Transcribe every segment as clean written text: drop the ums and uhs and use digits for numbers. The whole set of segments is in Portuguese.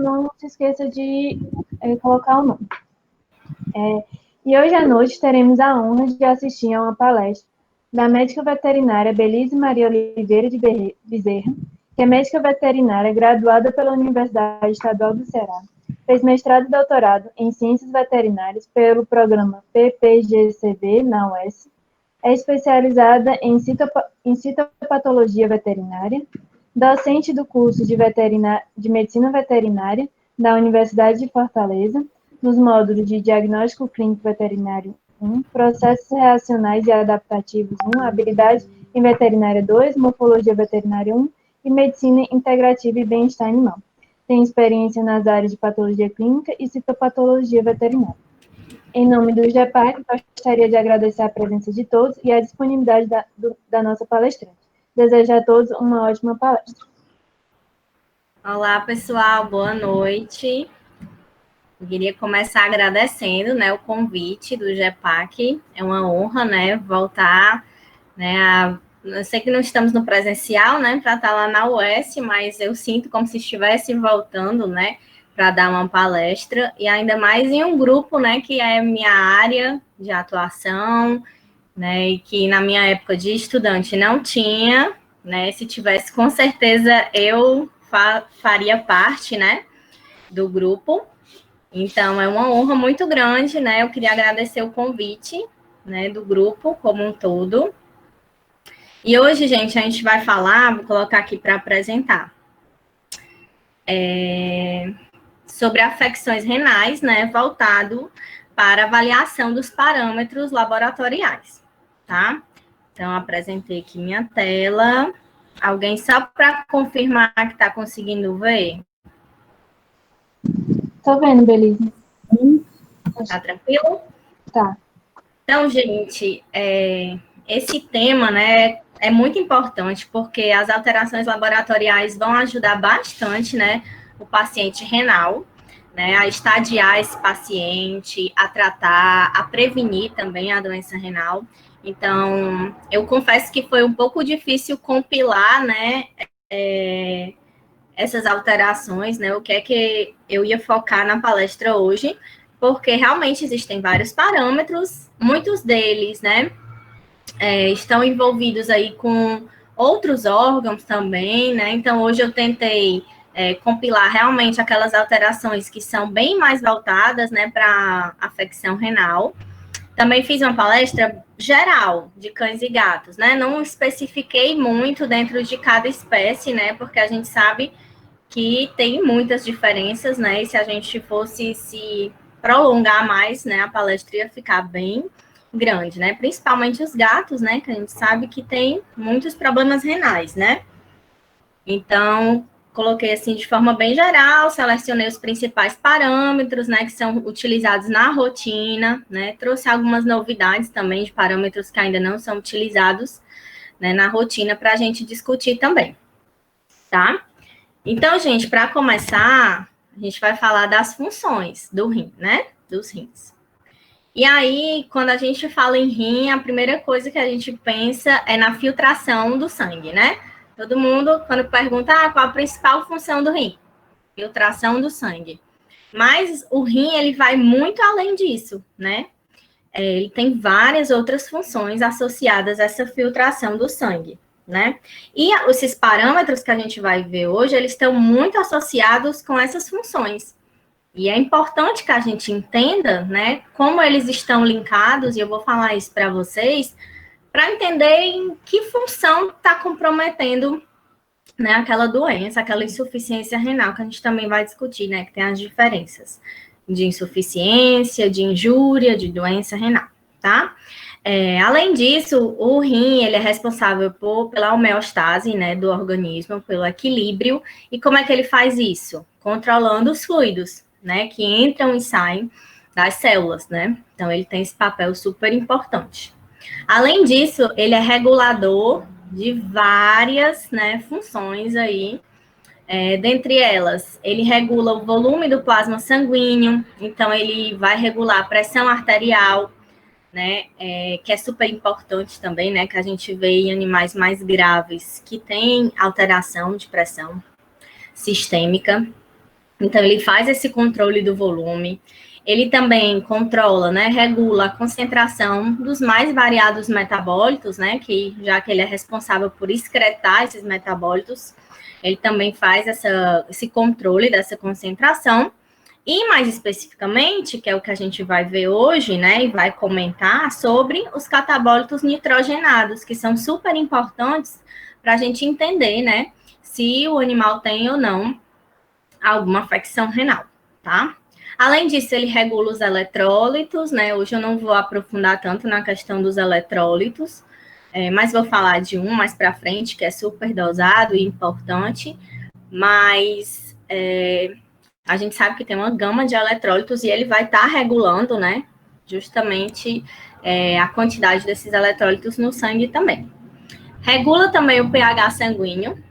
não se esqueça de colocar o nome. E hoje à noite teremos a honra de assistir a uma palestra da médica veterinária Belise Maria Oliveira de Bezerra, que é médica veterinária graduada pela Universidade Estadual do Ceará. Fez mestrado e doutorado em Ciências Veterinárias pelo programa PPGCV na UES. É especializada em citopatologia veterinária, docente do curso de Medicina Veterinária da Universidade de Fortaleza, nos módulos de Diagnóstico Clínico Veterinário 1, Processos Reacionais e Adaptativos 1, Habilidade em Veterinária 2, Morfologia Veterinária 1 e Medicina Integrativa e Bem-Estar Animal. Tem experiência nas áreas de Patologia Clínica e Citopatologia Veterinária. Em nome do GEPAC, gostaria de agradecer a presença de todos e a disponibilidade da nossa palestrante. Desejo a todos uma ótima palestra. Olá, pessoal, boa noite. Eu queria começar agradecendo, né, o convite do GEPAC. É uma honra, né, voltar, né, eu sei que não estamos no presencial, né, para estar lá na UES, mas eu sinto como se estivesse voltando, né, para dar uma palestra, e ainda mais em um grupo, né, que é minha área de atuação, né, e que na minha época de estudante não tinha, né, se tivesse, com certeza eu faria parte, né, do grupo. Então, é uma honra muito grande, né? Eu queria agradecer o convite, né, do grupo como um todo. E hoje, gente, a gente vai falar, vou colocar aqui para apresentar, sobre afecções renais, né, voltado para avaliação dos parâmetros laboratoriais, tá? Então, apresentei aqui minha tela. Alguém só para confirmar que está conseguindo ver? Tô vendo, Belise. Tá tranquilo? Tá. Então, gente, esse tema, né, é muito importante, porque as alterações laboratoriais vão ajudar bastante, né, o paciente renal, né, a estadiar esse paciente, a tratar, a prevenir também a doença renal. Então, eu confesso que foi um pouco difícil compilar, né, essas alterações, né, o que é que eu ia focar na palestra hoje, porque realmente existem vários parâmetros, muitos deles, né, estão envolvidos aí com outros órgãos também, né, então hoje eu tentei compilar realmente aquelas alterações que são bem mais voltadas, né, para afecção renal. Também fiz uma palestra geral de cães e gatos, né, não especifiquei muito dentro de cada espécie, né, porque a gente sabe que tem muitas diferenças, né, e se a gente fosse se prolongar mais, né, a palestra ia ficar bem grande, né, principalmente os gatos, né, que a gente sabe que tem muitos problemas renais, né. Então, coloquei assim de forma bem geral, selecionei os principais parâmetros, né, que são utilizados na rotina, né, trouxe algumas novidades também de parâmetros que ainda não são utilizados, né, na rotina para a gente discutir também, tá? Então, gente, para começar, a gente vai falar das funções do rim, né? Dos rins. E aí, quando a gente fala em rim, a primeira coisa que a gente pensa é na filtração do sangue, né? Todo mundo, quando pergunta, qual a principal função do rim? Filtração do sangue. Mas o rim, ele vai muito além disso, né? Ele tem várias outras funções associadas a essa filtração do sangue, né? E esses parâmetros que a gente vai ver hoje, eles estão muito associados com essas funções. E é importante que a gente entenda, né, como eles estão linkados, e eu vou falar isso para vocês, para entender em que função está comprometendo, né, aquela doença, aquela insuficiência renal, que a gente também vai discutir, né, que tem as diferenças de insuficiência, de injúria, de doença renal, tá? Além disso, o rim, ele é responsável pela homeostase, né, do organismo, pelo equilíbrio, e como é que ele faz isso? Controlando os fluidos, né, que entram e saem das células, né? Então, ele tem esse papel super importante. Além disso, ele é regulador de várias, né, funções aí. Dentre elas, ele regula o volume do plasma sanguíneo, então ele vai regular a pressão arterial, né, que é super importante também, né, que a gente vê em animais mais graves que têm alteração de pressão sistêmica. Então, ele faz esse controle do volume. Ele também controla, né, regula a concentração dos mais variados metabólitos, né, que já que ele é responsável por excretar esses metabólitos, ele também faz esse controle dessa concentração. E mais especificamente, que é o que a gente vai ver hoje, né, e vai comentar sobre os catabólitos nitrogenados, que são super importantes para a gente entender, né, se o animal tem ou não alguma afecção renal, tá? Além disso, ele regula os eletrólitos, né? Hoje eu não vou aprofundar tanto na questão dos eletrólitos, mas vou falar de um mais para frente, que é super dosado e importante, mas a gente sabe que tem uma gama de eletrólitos e ele vai estar regulando, né? Justamente a quantidade desses eletrólitos no sangue também. Regula também o pH sanguíneo,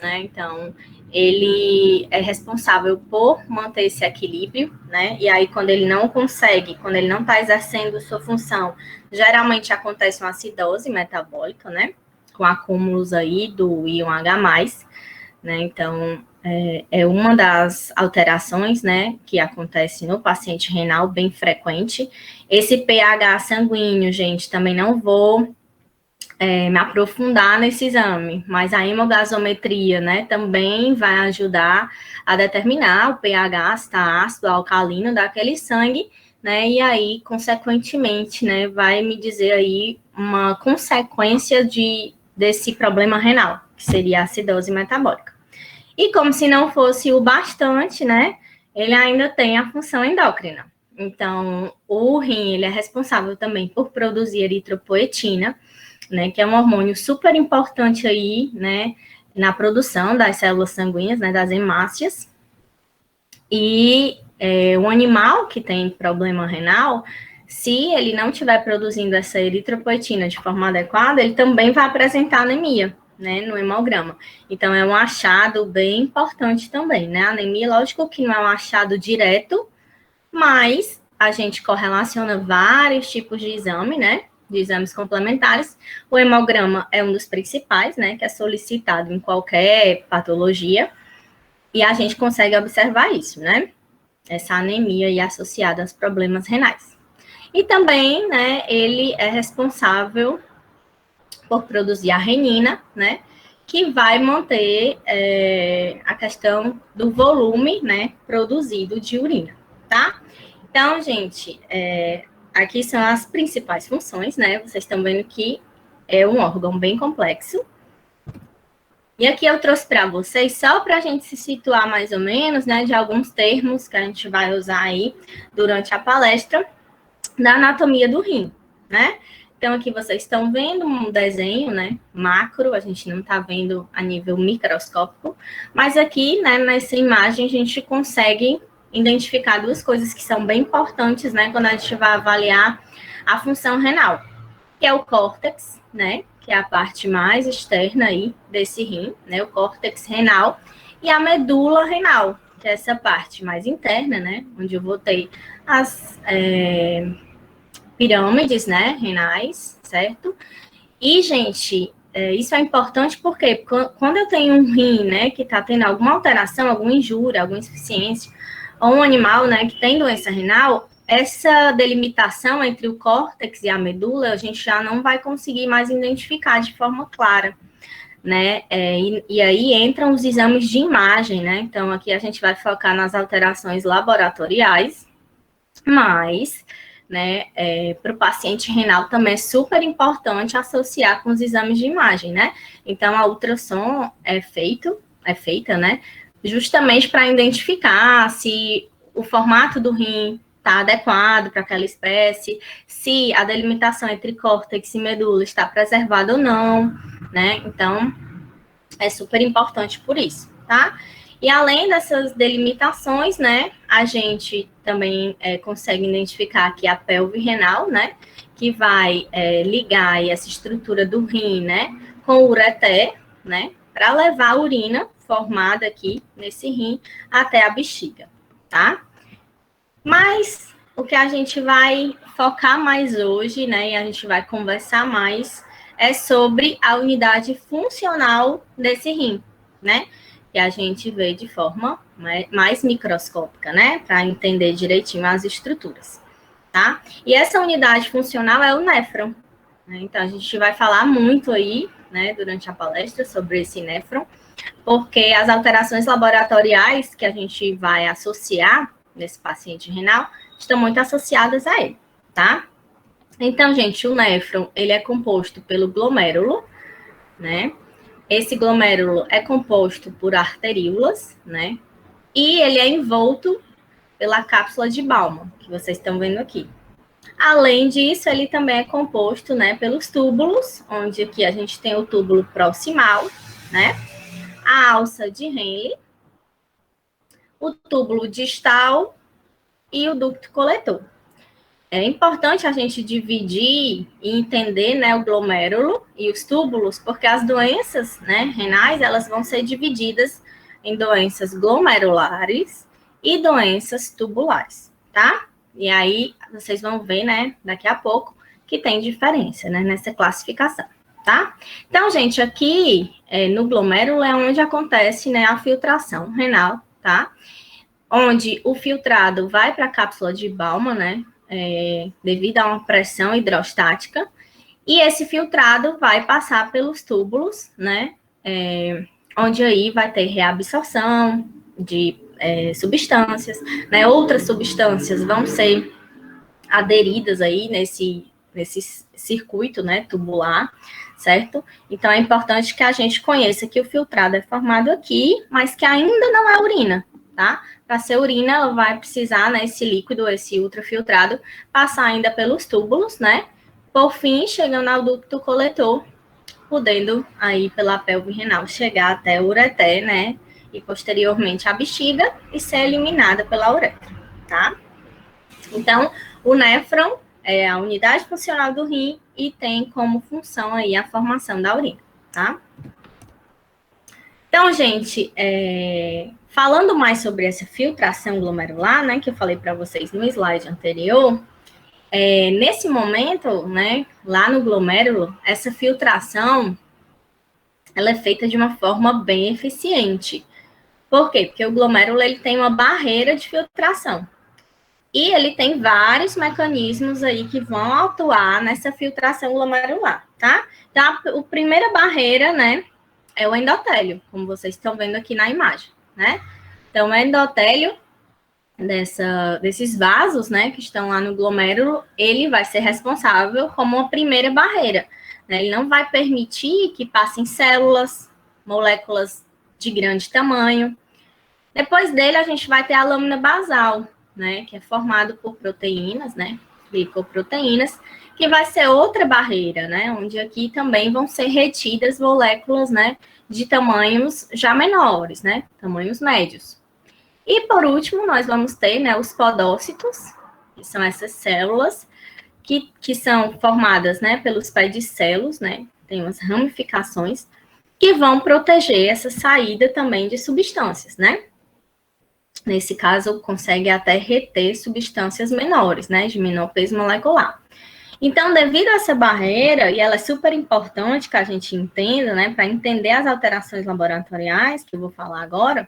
né? Então, ele é responsável por manter esse equilíbrio, né? E aí, quando ele não consegue, quando ele não está exercendo sua função, geralmente acontece uma acidose metabólica, né? Com acúmulos aí do íon H+, né? Então, é uma das alterações, né, que acontece no paciente renal, bem frequente. Esse pH sanguíneo, gente, também não vou me aprofundar nesse exame, mas a hemogasometria, né, também vai ajudar a determinar o pH, se está ácido, alcalino daquele sangue, né, e aí, consequentemente, né, vai me dizer aí uma consequência desse problema renal, que seria a acidose metabólica. E como se não fosse o bastante, né, ele ainda tem a função endócrina. Então, o rim, ele é responsável também por produzir eritropoetina, né, que é um hormônio super importante aí, né, na produção das células sanguíneas, né, das hemácias. E o animal que tem problema renal, se ele não estiver produzindo essa eritropoetina de forma adequada, ele também vai apresentar anemia, né, no hemograma. Então, é um achado bem importante também, né, a anemia, lógico que não é um achado direto, mas a gente correlaciona vários tipos de exame, né, de exames complementares. O hemograma é um dos principais, né, que é solicitado em qualquer patologia, e a gente consegue observar isso, né, essa anemia aí associada aos problemas renais. E também, né, ele é responsável por produzir a renina, né, que vai manter a questão do volume, né, produzido de urina, tá? Então, gente, aqui são as principais funções, né? Vocês estão vendo que é um órgão bem complexo. E aqui eu trouxe para vocês, só para a gente se situar mais ou menos, né, de alguns termos que a gente vai usar aí durante a palestra, da anatomia do rim, né? Então, aqui vocês estão vendo um desenho, né, macro, a gente não está vendo a nível microscópico, mas aqui, né, nessa imagem a gente consegue identificar duas coisas que são bem importantes, né, quando a gente vai avaliar a função renal, que é o córtex, né, que é a parte mais externa aí desse rim, né, o córtex renal, e a medula renal, que é essa parte mais interna, né, onde eu vou ter as pirâmides, né, renais, certo? E, gente, isso é importante porque quando eu tenho um rim, né, que está tendo alguma alteração, alguma injúria, alguma insuficiência, ou um animal, né, que tem doença renal, essa delimitação entre o córtex e a medula, a gente já não vai conseguir mais identificar de forma clara, né, e aí entram os exames de imagem, né, então aqui a gente vai focar nas alterações laboratoriais, mas, né, para o paciente renal também é super importante associar com os exames de imagem, né? Então, a ultrassom é feita, né, justamente para identificar se o formato do rim está adequado para aquela espécie, se a delimitação entre córtex e medula está preservada ou não, né? Então, é super importante por isso, tá? E além dessas delimitações, né, a gente também consegue identificar aqui a pelve renal, né, que vai ligar essa estrutura do rim, né, com o ureter, né, para levar a urina formada aqui nesse rim até a bexiga, tá? Mas o que a gente vai focar mais hoje, né, e a gente vai conversar mais, é sobre a unidade funcional desse rim, né? que a gente vê de forma mais microscópica, né? Para entender direitinho as estruturas, tá? E essa unidade funcional é o néfron, né? Então, a gente vai falar muito aí, né, durante a palestra sobre esse néfron, porque as alterações laboratoriais que a gente vai associar nesse paciente renal estão muito associadas a ele, tá? Então, gente, o néfron, ele é composto pelo glomérulo, né? Esse glomérulo é composto por arteríolas, né? E ele é envolto pela cápsula de Bowman, que vocês estão vendo aqui. Além disso, ele também é composto, né, pelos túbulos, onde aqui a gente tem o túbulo proximal, né? A alça de Henle, o túbulo distal e o ducto coletor. É importante a gente dividir e entender, né, o glomérulo e os túbulos, porque as doenças, né, renais, elas vão ser divididas em doenças glomerulares e doenças tubulares, tá? E aí, vocês vão ver, né, daqui a pouco, que tem diferença, né, nessa classificação, tá? Então, gente, aqui no glomérulo é onde acontece, né, a filtração renal, tá? Onde o filtrado vai para a cápsula de Bowman, né, devido a uma pressão hidrostática, e esse filtrado vai passar pelos túbulos, né, onde aí vai ter reabsorção de substâncias, né, outras substâncias vão ser aderidas aí nesse circuito, né, tubular, certo? Então, é importante que a gente conheça que o filtrado é formado aqui, mas que ainda não é urina, tá? Para ser urina, ela vai precisar, né, esse líquido, esse ultrafiltrado, passar ainda pelos túbulos, né? Por fim, chegando ao ducto coletor, podendo aí pela pelve renal chegar até o ureter, né? E posteriormente a bexiga e ser eliminada pela uretra, tá? Então, o néfron é a unidade funcional do rim e tem como função aí a formação da urina, tá? Então, gente, falando mais sobre essa filtração glomerular, né, que eu falei para vocês no slide anterior, nesse momento, né, lá no glomérulo, essa filtração, ela é feita de uma forma bem eficiente. Por quê? Porque o glomérulo, ele tem uma barreira de filtração. E ele tem vários mecanismos aí que vão atuar nessa filtração glomerular, tá? Então, a primeira barreira, né, é o endotélio, como vocês estão vendo aqui na imagem, né? Então, o endotélio desses vasos, né, que estão lá no glomérulo, ele vai ser responsável como uma primeira barreira, né? Ele não vai permitir que passem células, moléculas de grande tamanho. Depois dele, a gente vai ter a lâmina basal, né, que é formado por proteínas, né, glicoproteínas, que vai ser outra barreira, né, onde aqui também vão ser retidas moléculas, né, de tamanhos já menores, né, tamanhos médios. E por último, nós vamos ter, né, os podócitos, que são essas células que são formadas, né, pelos pedicelos, né, tem umas ramificações que vão proteger essa saída também de substâncias, né. Nesse caso, consegue até reter substâncias menores, né, de menor peso molecular. Então, devido a essa barreira, e ela é super importante que a gente entenda, né, para entender as alterações laboratoriais, que eu vou falar agora,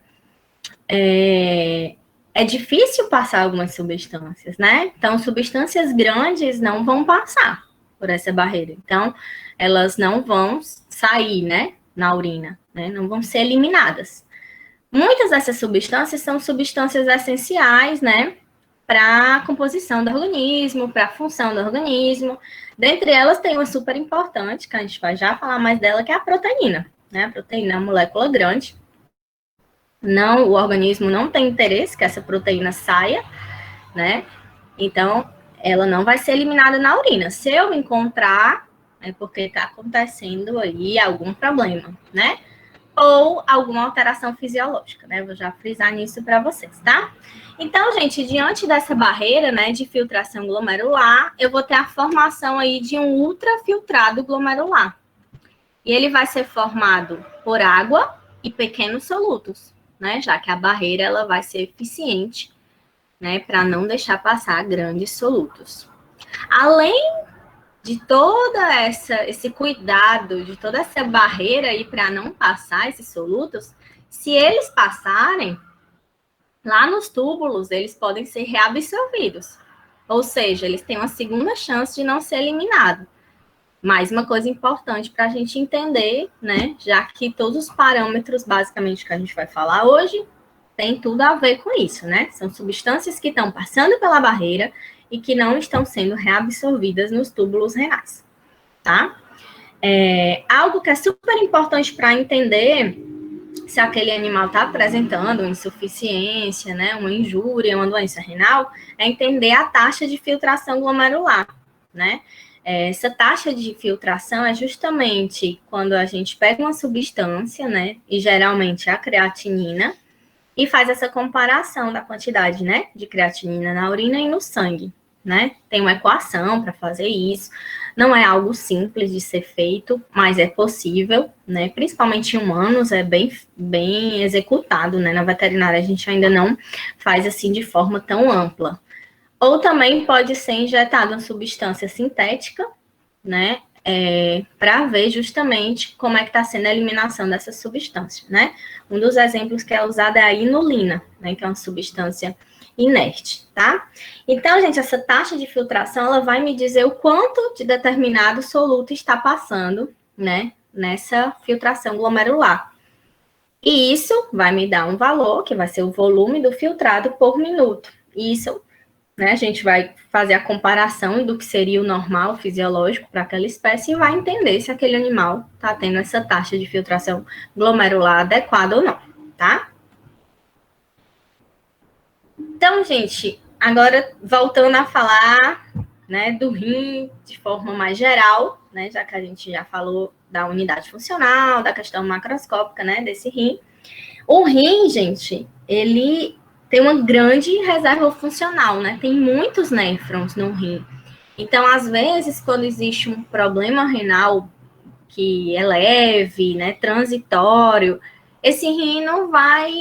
é difícil passar algumas substâncias, né? Então, substâncias grandes não vão passar por essa barreira. Então, elas não vão sair, né, na urina, né, não vão ser eliminadas. Muitas dessas substâncias são substâncias essenciais, né, para a composição do organismo, para a função do organismo. Dentre elas, tem uma super importante, que a gente vai já falar mais dela, que é a proteína, né? A proteína é uma molécula grande. O organismo não tem interesse que essa proteína saia, né? Então, ela não vai ser eliminada na urina. Se eu encontrar, é porque está acontecendo aí algum problema, né? Ou alguma alteração fisiológica, né? Vou já frisar nisso para vocês, tá? Então, gente, diante dessa barreira, né, de filtração glomerular, eu vou ter a formação aí de um ultrafiltrado glomerular. E ele vai ser formado por água e pequenos solutos, né? Já que a barreira ela vai ser eficiente, né, para não deixar passar grandes solutos. Além de esse cuidado, de toda essa barreira aí para não passar esses solutos, Se eles passarem, lá nos túbulos, eles podem ser reabsorvidos. Ou seja, eles têm uma segunda chance de não ser eliminado. Mais uma coisa importante para a gente entender, né? Já que todos os parâmetros, basicamente, que a gente vai falar hoje, tem tudo a ver com isso, né? São substâncias que estão passando pela barreira e que não estão sendo reabsorvidas nos túbulos renais, tá? Algo que é super importante para entender se aquele animal está apresentando uma insuficiência, né, uma injúria, uma doença renal, é entender a taxa de filtração glomerular, né? Essa taxa de filtração é justamente quando a gente pega uma substância, né, e geralmente a creatinina, e faz essa comparação da quantidade, né, de creatinina na urina e no sangue, né? Tem uma equação para fazer isso. Não é algo simples de ser feito, mas é possível, né? Principalmente em humanos, é bem executado, né? Na veterinária a gente ainda não faz assim de forma tão ampla. Ou também pode ser injetada uma substância sintética, né? Para ver justamente como é que está sendo a eliminação dessa substância, né? Um dos exemplos que é usado é a inulina, né? Que é uma substância inerte, tá? Então, gente, essa taxa de filtração, ela vai me dizer o quanto de determinado soluto está passando, né? Nessa filtração glomerular. E isso vai me dar um valor, que vai ser o volume do filtrado por minuto. E isso, né, a gente vai fazer a comparação do que seria o normal fisiológico para aquela espécie e vai entender se aquele animal está tendo essa taxa de filtração glomerular adequada ou não, tá? Então, gente, agora voltando a falar, né, do rim de forma mais geral, né, já que a gente já falou da unidade funcional, da questão macroscópica, né, desse rim. O rim, gente, ele tem uma grande reserva funcional, né? Tem muitos néfrons no rim. Então, às vezes, quando existe um problema renal que é leve, né, transitório, esse rim não vai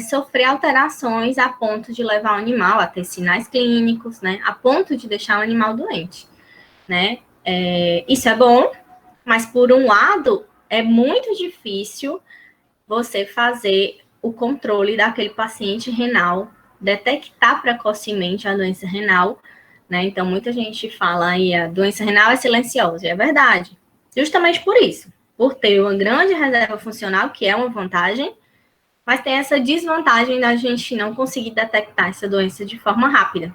sofrer alterações a ponto de levar o animal a ter sinais clínicos, né, a ponto de deixar o animal doente, né? Isso é bom, mas por um lado, é muito difícil você fazer o controle daquele paciente renal, detectar precocemente a doença renal, né? Então, muita gente fala aí, a doença renal é silenciosa, e é verdade. Justamente por isso, por ter uma grande reserva funcional, que é uma vantagem, mas tem essa desvantagem da gente não conseguir detectar essa doença de forma rápida,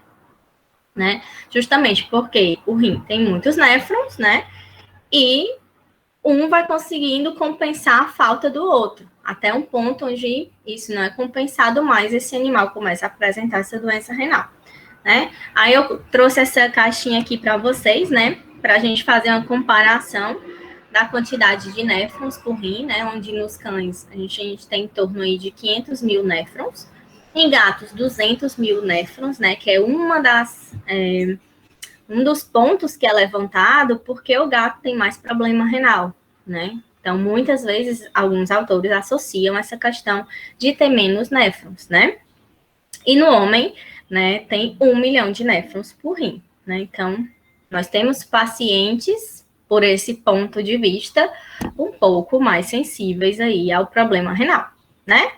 né? Justamente porque o rim tem muitos néfrons, né? E um vai conseguindo compensar a falta do outro, até um ponto onde isso não é compensado mais, esse animal começa a apresentar essa doença renal, né? Aí eu trouxe essa caixinha aqui para vocês, né, para a gente fazer uma comparação da quantidade de néfrons por rim, né, onde nos cães a gente tem em torno aí de 500 mil néfrons, em gatos 200 mil néfrons, né, que é um dos pontos que é levantado porque o gato tem mais problema renal, né? Então, muitas vezes, alguns autores associam essa questão de ter menos néfrons, né? E no homem, né, tem 1 milhão de néfrons por rim, né? Então, nós temos pacientes, por esse ponto de vista, um pouco mais sensíveis aí ao problema renal, né?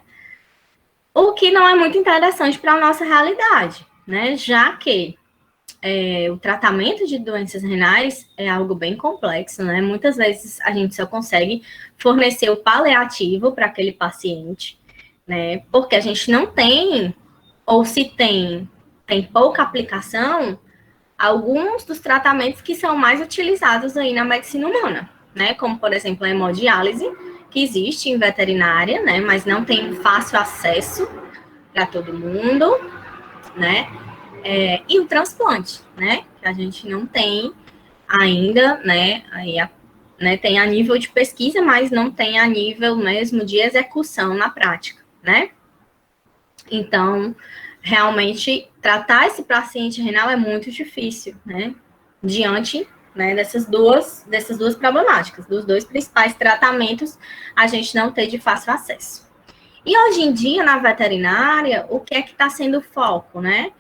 O que não é muito interessante para a nossa realidade, né? Já que o tratamento de doenças renais é algo bem complexo, né? Muitas vezes a gente só consegue fornecer o paliativo para aquele paciente, né? Porque a gente não tem, ou se tem, tem pouca aplicação, alguns dos tratamentos que são mais utilizados aí na medicina humana, né? Como, por exemplo, a hemodiálise, que existe em veterinária, né? Mas não tem fácil acesso para todo mundo, né? E o transplante, né? Que a gente não tem ainda, né? Né, tem a nível de pesquisa, mas não tem a nível mesmo de execução na prática, né? Então, realmente, tratar esse paciente renal é muito difícil, né? Diante, né, dessas duas problemáticas, dos dois principais tratamentos, a gente não tem de fácil acesso. E hoje em dia, na veterinária, o que é que está sendo o foco, né?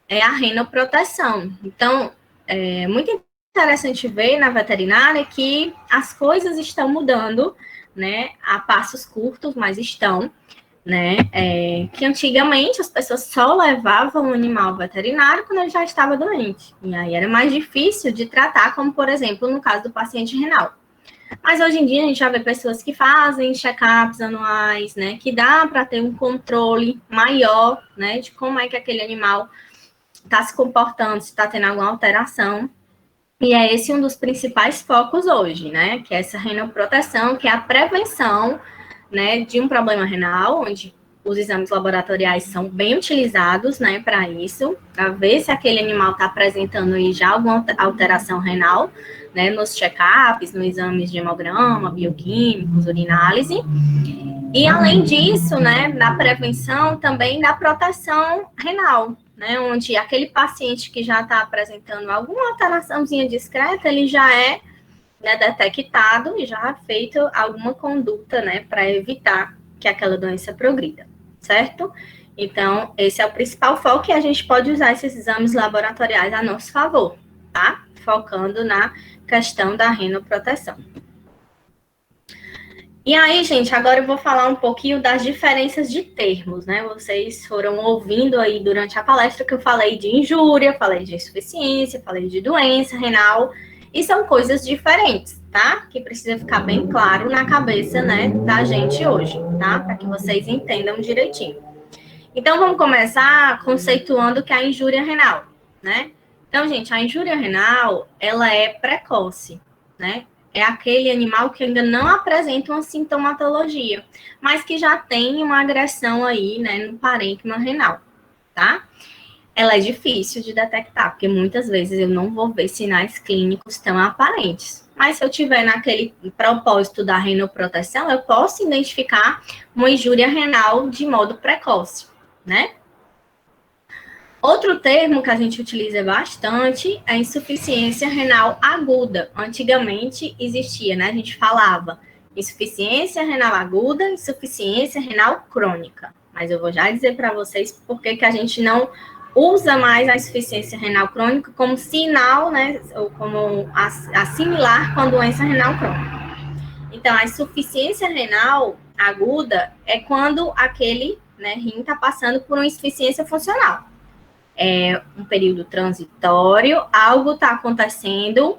É a renoproteção. Então, é muito interessante ver na veterinária que as coisas estão mudando, né, a passos curtos, mas estão, né, que antigamente as pessoas só levavam o animal ao veterinário quando ele já estava doente, e aí era mais difícil de tratar, como, por exemplo, no caso do paciente renal. Mas hoje em dia a gente já vê pessoas que fazem check-ups anuais, né, que dá para ter um controle maior, né, de como é que aquele animal está se comportando, se está tendo alguma alteração. E é esse um dos principais focos hoje, né? Que é essa renal-proteção, que é a prevenção, né, de um problema renal, onde os exames laboratoriais são bem utilizados, né, para isso, para ver se aquele animal está apresentando aí já alguma alteração renal, né, nos check-ups, nos exames de hemograma, bioquímicos, urinálise. E além disso, né, da prevenção, também da proteção renal, né, onde aquele paciente que já está apresentando alguma alteraçãozinha discreta, ele já é, né, detectado e já é feito alguma conduta, né, para evitar que aquela doença progrida, certo? Então, esse é o principal foco e a gente pode usar esses exames laboratoriais a nosso favor, tá? Focando na questão da renoproteção. E aí, gente, agora eu vou falar um pouquinho das diferenças de termos, né? Vocês foram ouvindo aí durante a palestra que eu falei de injúria, falei de insuficiência, falei de doença renal, e são coisas diferentes, tá? Que precisa ficar bem claro na cabeça, né, da gente hoje, tá? Para que vocês entendam direitinho. Então, vamos começar conceituando o que é a injúria renal, né? Então, gente, a injúria renal, ela é precoce, né? É aquele animal que ainda não apresenta uma sintomatologia, mas que já tem uma agressão aí, né, no parênquima renal, tá? Ela é difícil de detectar, porque muitas vezes eu não vou ver sinais clínicos tão aparentes. Mas se eu tiver naquele propósito da renoproteção, eu posso identificar uma injúria renal de modo precoce, né? Outro termo que a gente utiliza bastante é insuficiência renal aguda. Antigamente existia, né? A gente falava insuficiência renal aguda, insuficiência renal crônica. Mas eu vou já dizer para vocês por que a gente não usa mais a insuficiência renal crônica como sinal, né? Ou como assimilar com a doença renal crônica. Então, a insuficiência renal aguda é quando aquele, né, rim está passando por uma insuficiência funcional. É um período transitório, algo está acontecendo,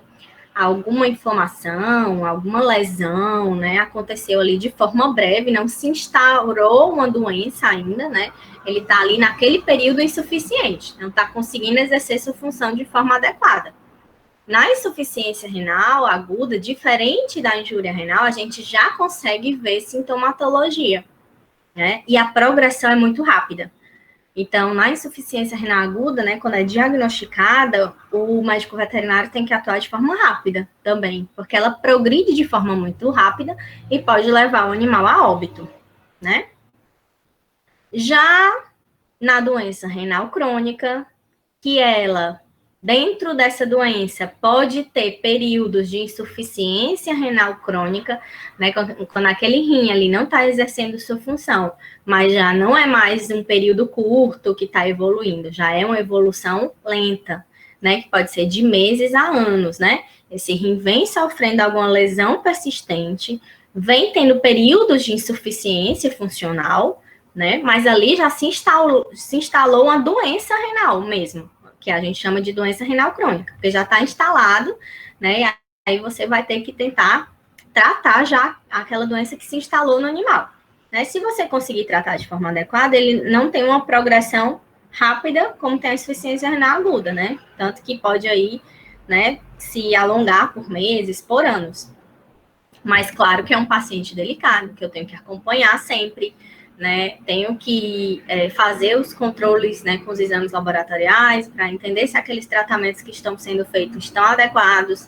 alguma inflamação, alguma lesão, né, aconteceu ali de forma breve, não se instaurou uma doença ainda, né, ele está ali naquele período insuficiente, não está conseguindo exercer sua função de forma adequada. Na insuficiência renal aguda, diferente da injúria renal, a gente já consegue ver sintomatologia, né, e a progressão é muito rápida. Então, na insuficiência renal aguda, né, quando é diagnosticada, o médico veterinário tem que atuar de forma rápida também, porque ela progride de forma muito rápida e pode levar o animal a óbito, né? Já na doença renal crônica, que ela, dentro dessa doença, pode ter períodos de insuficiência renal crônica, né, quando aquele rim ali não está exercendo sua função, mas já não é mais um período curto que está evoluindo, já é uma evolução lenta, né, que pode ser de meses a anos, né? Esse rim vem sofrendo alguma lesão persistente, vem tendo períodos de insuficiência funcional, né, mas ali já se instalou uma doença renal mesmo, que a gente chama de doença renal crônica, porque já está instalado, né? E aí você vai ter que tentar tratar já aquela doença que se instalou no animal, né? Se você conseguir tratar de forma adequada, ele não tem uma progressão rápida como tem a insuficiência renal aguda, né? Tanto que pode aí, né, se alongar por meses, por anos. Mas claro que é um paciente delicado, que eu tenho que acompanhar sempre, né? Tenho que fazer os controles, né, com os exames laboratoriais para entender se aqueles tratamentos que estão sendo feitos estão adequados.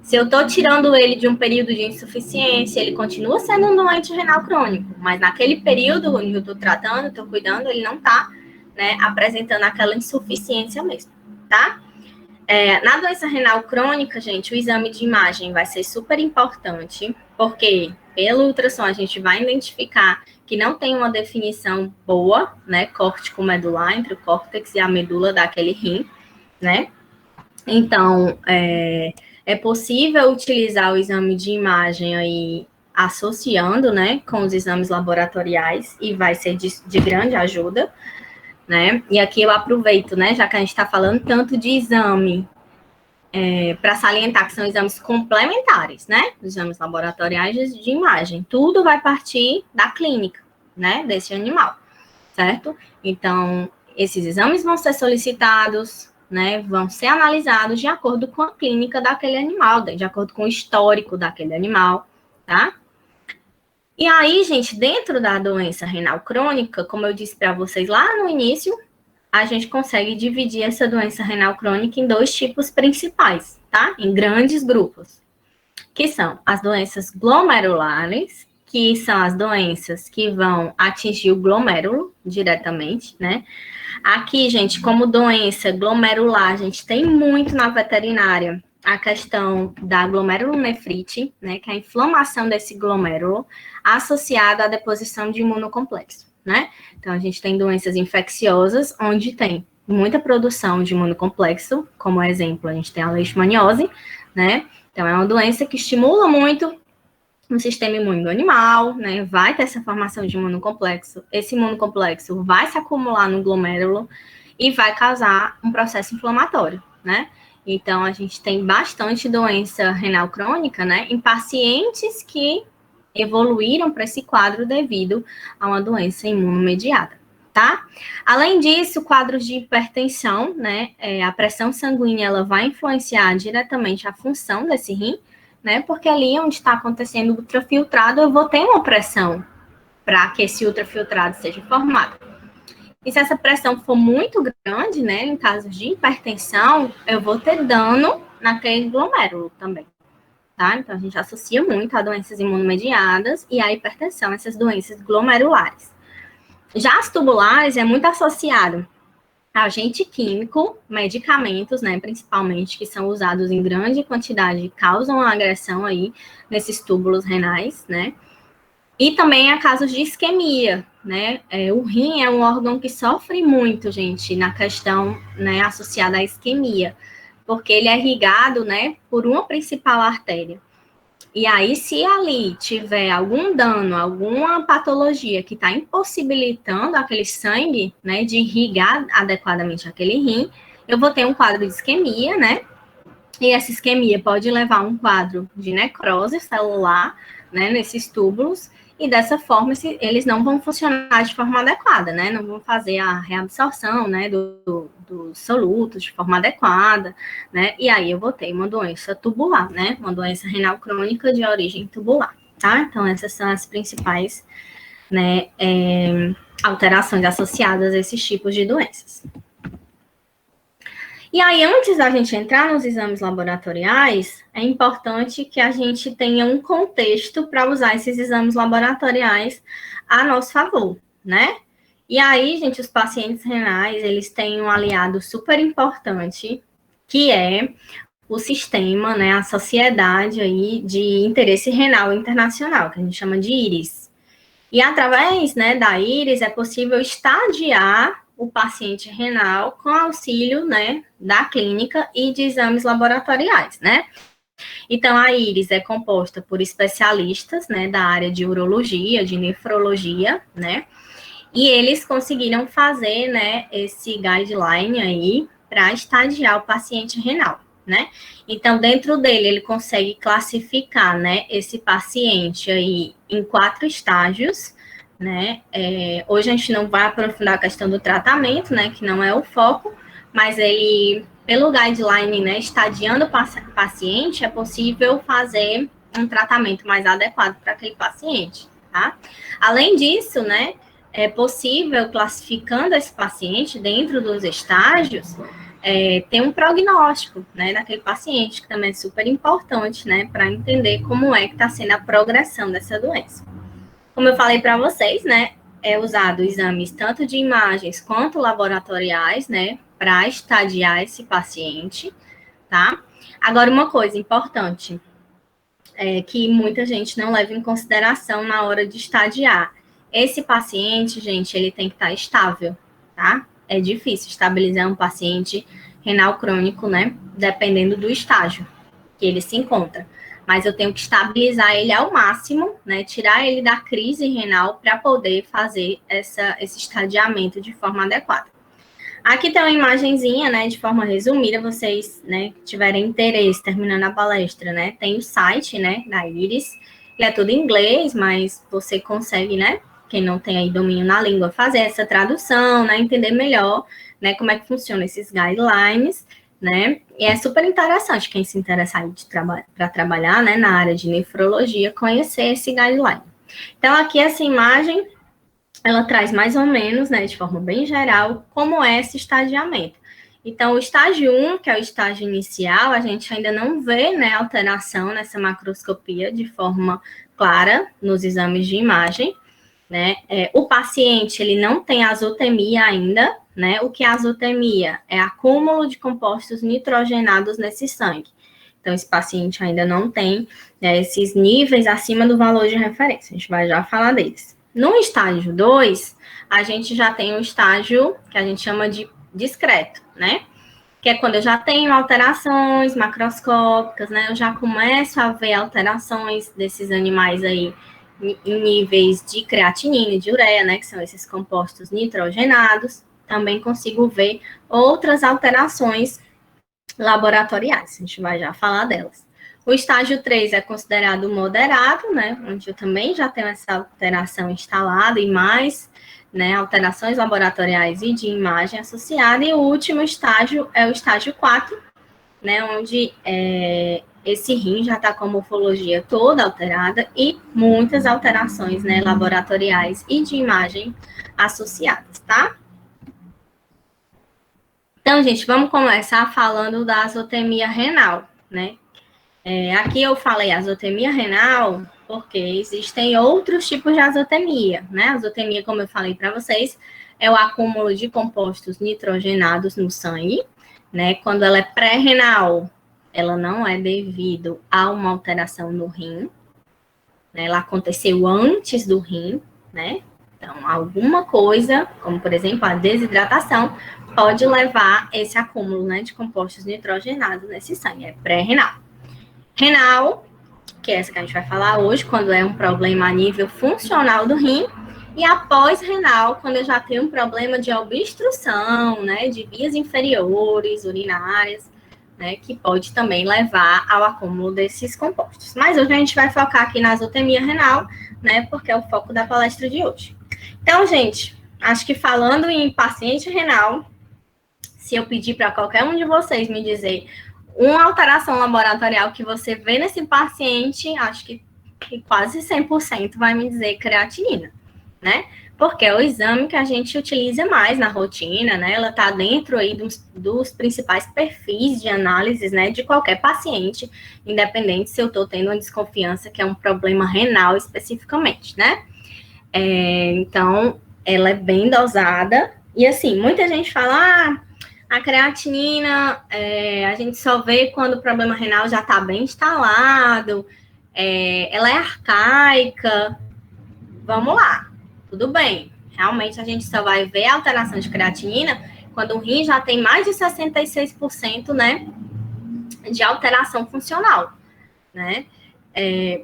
Se eu estou tirando ele de um período de insuficiência, ele continua sendo um doente renal crônico, mas naquele período onde eu estou tratando, estou cuidando, ele não está, né, apresentando aquela insuficiência mesmo, tá? Na doença renal crônica, gente, o exame de imagem vai ser super importante, porque pelo ultrassom a gente vai identificar que não tem uma definição boa, né, córtico-medular, entre o córtex e a medula daquele rim, né? Então, é possível utilizar o exame de imagem aí associando, né, com os exames laboratoriais e vai ser de grande ajuda, né? E aqui eu aproveito, né, já que a gente está falando tanto de exame, para salientar que são exames complementares, né? Os exames laboratoriais de imagem. Tudo vai partir da clínica, né, desse animal, certo? Então, esses exames vão ser solicitados, né, vão ser analisados de acordo com a clínica daquele animal, de acordo com o histórico daquele animal, tá? E aí, gente, dentro da doença renal crônica, como eu disse para vocês lá no início, a gente consegue dividir essa doença renal crônica em dois tipos principais, tá? Em grandes grupos, que são as doenças glomerulares, que são as doenças que vão atingir o glomérulo diretamente, né? Aqui, gente, como doença glomerular, a gente tem muito na veterinária a questão da glomerulonefrite, né, que é a inflamação desse glomérulo associada à deposição de imunocomplexo, né? Então, a gente tem doenças infecciosas onde tem muita produção de imunocomplexo, como exemplo, a gente tem a leishmaniose, né? Então, é uma doença que estimula muito no sistema imune do animal, né? Vai ter essa formação de imunocomplexo. Esse imunocomplexo vai se acumular no glomérulo e vai causar um processo inflamatório, né? Então, a gente tem bastante doença renal crônica, né? Em pacientes que evoluíram para esse quadro devido a uma doença imunomediada, tá? Além disso, quadros de hipertensão, né? A pressão sanguínea, ela vai influenciar diretamente a função desse rim, né? Porque ali onde está acontecendo o ultrafiltrado, eu vou ter uma pressão para que esse ultrafiltrado seja formado. E se essa pressão for muito grande, né, em casos de hipertensão, eu vou ter dano naquele glomérulo também, tá? Então, a gente associa muito a doenças imunomediadas e a hipertensão, essas doenças glomerulares. Já as tubulares é muito associado agente químico, medicamentos, né, principalmente, que são usados em grande quantidade, causam a agressão aí nesses túbulos renais, né, e também há casos de isquemia, né, o rim é um órgão que sofre muito, gente, na questão, né, associada à isquemia, porque ele é irrigado, né, por uma principal artéria. E aí, se ali tiver algum dano, alguma patologia que está impossibilitando aquele sangue, né, de irrigar adequadamente aquele rim, eu vou ter um quadro de isquemia, né? E essa isquemia pode levar a um quadro de necrose celular, né, nesses túbulos, e dessa forma eles não vão funcionar de forma adequada, né? Não vão fazer a reabsorção, né, dos solutos de forma adequada, né? E aí eu vou ter uma doença tubular, né? Uma doença renal crônica de origem tubular, tá? Então essas são as principais, né, alterações associadas a esses tipos de doenças. E aí, antes da gente entrar nos exames laboratoriais, é importante que a gente tenha um contexto para usar esses exames laboratoriais a nosso favor, né? E aí, gente, os pacientes renais, eles têm um aliado super importante, que é o sistema, né, a sociedade aí de interesse renal internacional, que a gente chama de IRIS. E através, né, da IRIS é possível estadiar o paciente renal com auxílio, né, da clínica e de exames laboratoriais, né? Então, a IRIS é composta por especialistas, né, da área de urologia, de nefrologia, né? E eles conseguiram fazer, né, esse guideline aí para estadiar o paciente renal, né? Então, dentro dele, ele consegue classificar, né, esse paciente aí em 4 estágios, né? Hoje a gente não vai aprofundar a questão do tratamento, né, que não é o foco, mas ele, pelo guideline, né, estadiando o paciente, é possível fazer um tratamento mais adequado para aquele paciente, tá? Além disso, né, é possível, classificando esse paciente dentro dos estágios, ter um prognóstico, né, daquele paciente, que também é super importante, né, para entender como é que está sendo a progressão dessa doença. Como eu falei para vocês, né, é usado exames tanto de imagens quanto laboratoriais, né, para estadiar esse paciente, tá? Agora, uma coisa importante, que muita gente não leva em consideração na hora de estadiar. Esse paciente, gente, ele tem que estar estável, tá? É difícil estabilizar um paciente renal crônico, né? Dependendo do estágio que ele se encontra. Mas eu tenho que estabilizar ele ao máximo, né? Tirar ele da crise renal para poder fazer esse estadiamento de forma adequada. Aqui tem uma imagenzinha, né? De forma resumida, vocês, né, que tiverem interesse terminando a palestra, né? Tem o site, né? Da Iris. Ele é tudo em inglês, mas você consegue, né? Quem não tem aí domínio na língua, fazer essa tradução, né? Entender melhor, né? Como é que funcionam esses guidelines, né? E é super interessante quem se interessar para trabalhar, né? Na área de nefrologia, conhecer esse guideline. Então, aqui essa imagem, ela traz mais ou menos, né? De forma bem geral, como é esse estadiamento. Então, o estágio 1, que é o estágio inicial, a gente ainda não vê, né, alteração nessa macroscopia de forma clara nos exames de imagem, né? O paciente, ele não tem azotemia ainda, né? O que é azotemia? É acúmulo de compostos nitrogenados nesse sangue. Então, esse paciente ainda não tem, né, esses níveis acima do valor de referência. A gente vai já falar deles. No estágio 2, a gente já tem o estágio que a gente chama de discreto, né? Que é quando eu já tenho alterações macroscópicas, né? Eu já começo a ver alterações desses animais aí em níveis de creatinina e de ureia, né? Que são esses compostos nitrogenados. Também consigo ver outras alterações laboratoriais. A gente vai já falar delas. O estágio 3 é considerado moderado, né? Onde eu também já tenho essa alteração instalada e mais, né, alterações laboratoriais e de imagem associada. E o último estágio é o estágio 4, né, onde esse rim já está com a morfologia toda alterada e muitas alterações, né, laboratoriais e de imagem associadas, tá? Então, gente, vamos começar falando da azotemia renal, né? Aqui eu falei azotemia renal porque existem outros tipos de azotemia, né? A azotemia, como eu falei para vocês, é o acúmulo de compostos nitrogenados no sangue, né? Quando ela é pré-renal, ela não é devido a uma alteração no rim, né? Ela aconteceu antes do rim, né? Então, alguma coisa, como por exemplo a desidratação, pode levar esse acúmulo, né, de compostos nitrogenados nesse sangue, é pré-renal. Renal, que é essa que a gente vai falar hoje, quando é um problema a nível funcional do rim, e após renal, quando eu já tenho um problema de obstrução, né, de vias inferiores, urinárias, né, que pode também levar ao acúmulo desses compostos. Mas hoje a gente vai focar aqui na azotemia renal, né, porque é o foco da palestra de hoje. Então, gente, acho que falando em paciente renal, se eu pedir para qualquer um de vocês me dizer uma alteração laboratorial que você vê nesse paciente, acho que quase 100% vai me dizer creatinina, né? Porque é o exame que a gente utiliza mais na rotina, né? Ela está dentro aí dos principais perfis de análises, né? De qualquer paciente, independente se eu estou tendo uma desconfiança que é um problema renal especificamente, né? Então, ela é bem dosada. E assim, muita gente fala, a creatinina, a gente só vê quando o problema renal já está bem instalado, ela é arcaica. Vamos lá, tudo bem. Realmente a gente só vai ver a alteração de creatinina quando o rim já tem mais de 66%, né, de alteração funcional, né?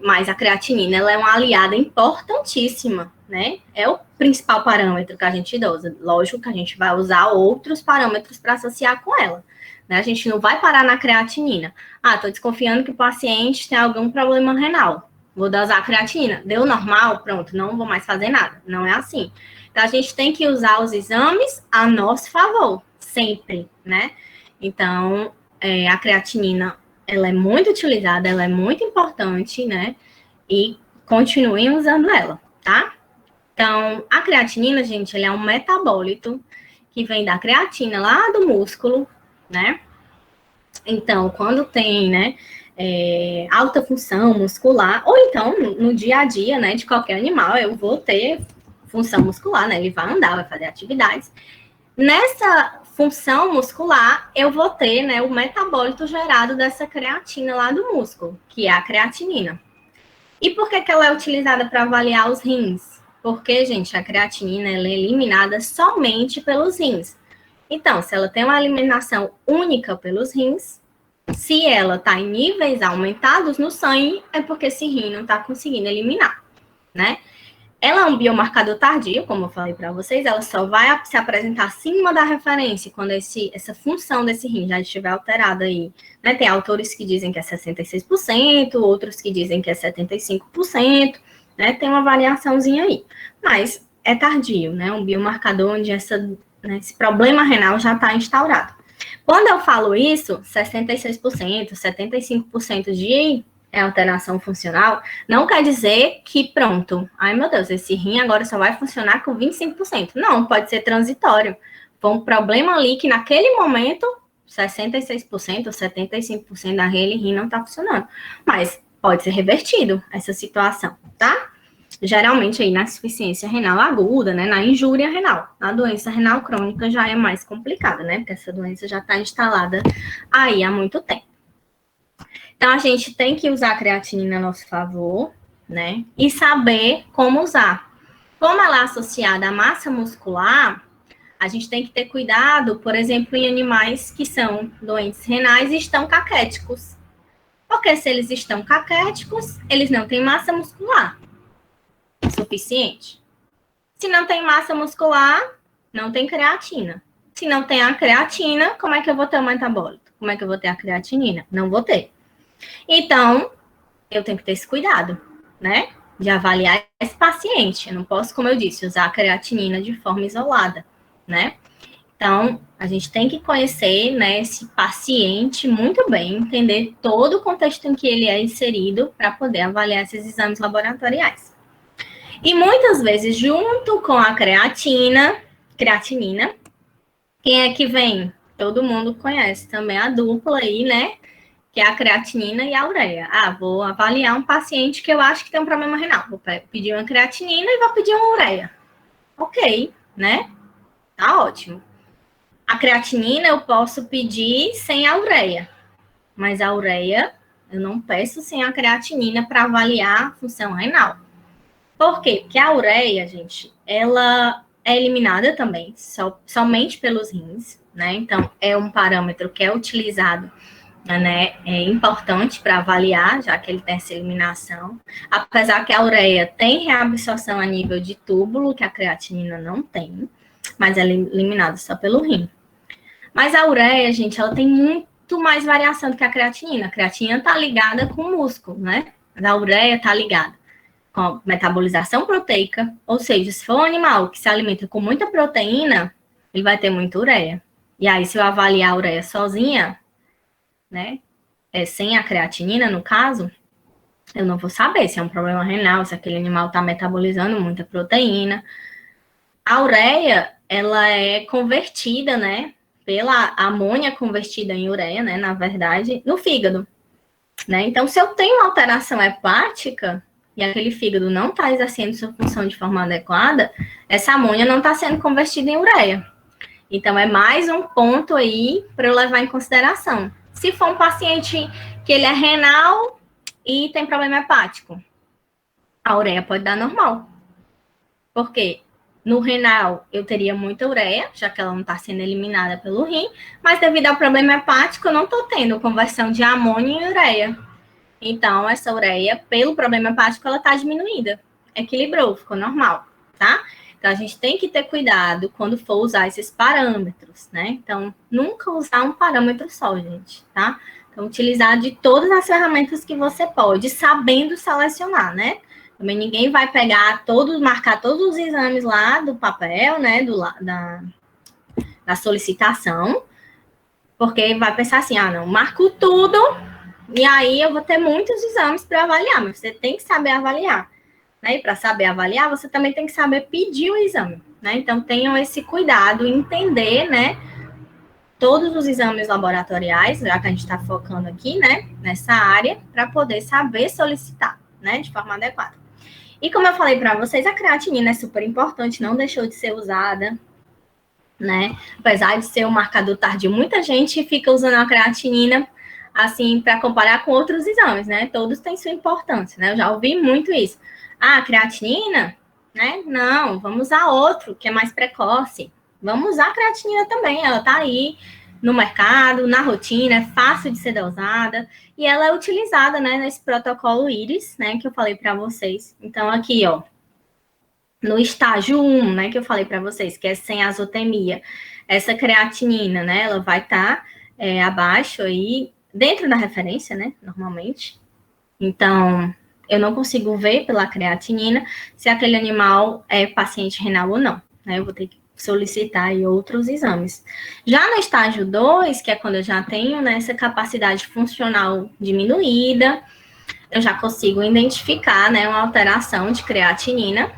Mas a creatinina, ela é uma aliada importantíssima, né? É o principal parâmetro que a gente usa. Lógico que a gente vai usar outros parâmetros para associar com ela, né? A gente não vai parar na creatinina. Tô desconfiando que o paciente tem algum problema renal. Vou dosar a creatinina. Deu normal? Pronto, não vou mais fazer nada. Não é assim. Então, a gente tem que usar os exames a nosso favor, sempre, né? Então, a creatinina, ela é muito utilizada, ela é muito importante, né? E continuem usando ela, tá? Então, a creatinina, gente, ele é um metabólito que vem da creatina lá do músculo, né? Então, quando tem, né, alta função muscular, ou então no dia a dia, né, de qualquer animal, eu vou ter função muscular, né? Ele vai andar, vai fazer atividades. Nessa função muscular, eu vou ter, né, o metabólito gerado dessa creatina lá do músculo, que é a creatinina. E por que ela é utilizada para avaliar os rins? Porque, gente, a creatinina ela é eliminada somente pelos rins. Então, se ela tem uma eliminação única pelos rins, se ela está em níveis aumentados no sangue, é porque esse rim não está conseguindo eliminar, né? Ela é um biomarcador tardio, como eu falei para vocês, ela só vai se apresentar acima da referência quando essa função desse rim já estiver alterada aí, né? Tem autores que dizem que é 66%, outros que dizem que é 75%, né? Tem uma variaçãozinha aí, mas é tardio, né? Um biomarcador onde esse problema renal já está instaurado. Quando eu falo isso, 66%, 75% de alteração funcional, não quer dizer que pronto, ai meu Deus, esse rim agora só vai funcionar com 25%. Não, pode ser transitório. Foi um problema ali que naquele momento, 66%, 75% daquele rim não está funcionando. Mas pode ser revertido essa situação, tá? Geralmente aí na insuficiência renal aguda, né, na injúria renal. Na doença renal crônica já é mais complicada, né, porque essa doença já está instalada aí há muito tempo. Então, a gente tem que usar a creatinina a nosso favor, né, e saber como usar. Como ela é associada à massa muscular, a gente tem que ter cuidado, por exemplo, em animais que são doentes renais e estão caquéticos. Porque se eles estão caquéticos, eles não têm massa muscular suficiente. Se não tem massa muscular, não tem creatina. Se não tem a creatina, como é que eu vou ter o metabólito? Como é que eu vou ter a creatinina? Não vou ter. Então, eu tenho que ter esse cuidado, né? De avaliar esse paciente. Eu não posso, como eu disse, usar a creatinina de forma isolada, né? Então, a gente tem que conhecer, né, esse paciente muito bem, entender todo o contexto em que ele é inserido para poder avaliar esses exames laboratoriais. E muitas vezes, junto com a creatinina, quem é que vem? Todo mundo conhece também a dupla aí, né? Que é a creatinina e a ureia. Ah, vou avaliar um paciente que eu acho que tem um problema renal. Vou pedir uma creatinina e vou pedir uma ureia. Ok, né? Tá ótimo. A creatinina eu posso pedir sem a ureia, mas a ureia eu não peço sem a creatinina para avaliar a função renal. Por quê? Porque a ureia, gente, ela é eliminada também, somente pelos rins, né? Então, é um parâmetro que é utilizado, né? É importante para avaliar, já que ele tem essa eliminação. Apesar que a ureia tem reabsorção a nível de túbulo, que a creatinina não tem, mas ela é eliminada só pelo rim. Mas a ureia, gente, ela tem muito mais variação do que a creatinina. A creatinina está ligada com o músculo, né? Mas a ureia está ligada com a metabolização proteica, ou seja, se for um animal que se alimenta com muita proteína, ele vai ter muita ureia. E aí, se eu avaliar a ureia sozinha, né, sem a creatinina, no caso, eu não vou saber se é um problema renal, se aquele animal está metabolizando muita proteína. A ureia, ela é convertida, né, pela amônia convertida em ureia, né, na verdade, no fígado, né? Então, se eu tenho uma alteração hepática e aquele fígado não está exercendo sua função de forma adequada, essa amônia não está sendo convertida em ureia. Então, é mais um ponto aí para eu levar em consideração. Se for um paciente que ele é renal e tem problema hepático, a ureia pode dar normal. Por quê? No renal, eu teria muita ureia, já que ela não está sendo eliminada pelo rim, mas devido ao problema hepático, eu não estou tendo conversão de amônia em ureia. Então, essa ureia, pelo problema hepático, ela está diminuída. Equilibrou, ficou normal, tá? Então, a gente tem que ter cuidado quando for usar esses parâmetros, né? Então, nunca usar um parâmetro só, gente, tá? Então, utilizar de todas as ferramentas que você pode, sabendo selecionar, né? Também ninguém vai pegar marcar todos os exames lá do papel, né? Da solicitação, porque vai pensar assim, ah, não, marco tudo, e aí eu vou ter muitos exames para avaliar, mas você tem que saber avaliar, né? E para saber avaliar, você também tem que saber pedir o exame, né? Então, tenham esse cuidado, entender, né? Todos os exames laboratoriais, já que a gente está focando aqui, né? Nessa área, para poder saber solicitar, né? De forma adequada. E como eu falei para vocês, a creatinina é super importante, não deixou de ser usada, né? Apesar de ser um marcador tardio, muita gente fica usando a creatinina assim, para comparar com outros exames, né? Todos têm sua importância, né? Eu já ouvi muito isso. Ah, creatinina? Né? Não, vamos usar outro, que é mais precoce. vamos usar a creatinina também. Ela está aí no mercado, na rotina, é fácil de ser dosada. E ela é utilizada, né, nesse protocolo IRIS, né, que eu falei para vocês. Então, aqui, ó, no estágio 1, né, que eu falei para vocês, que é sem azotemia, essa creatinina, né, ela vai estar abaixo aí, dentro da referência, né, normalmente. Então, eu não consigo ver pela creatinina se aquele animal é paciente renal ou não, né, eu vou ter que solicitar aí outros exames. Já no estágio 2, que é quando eu já tenho, né, essa capacidade funcional diminuída, eu já consigo identificar, né, uma alteração de creatinina.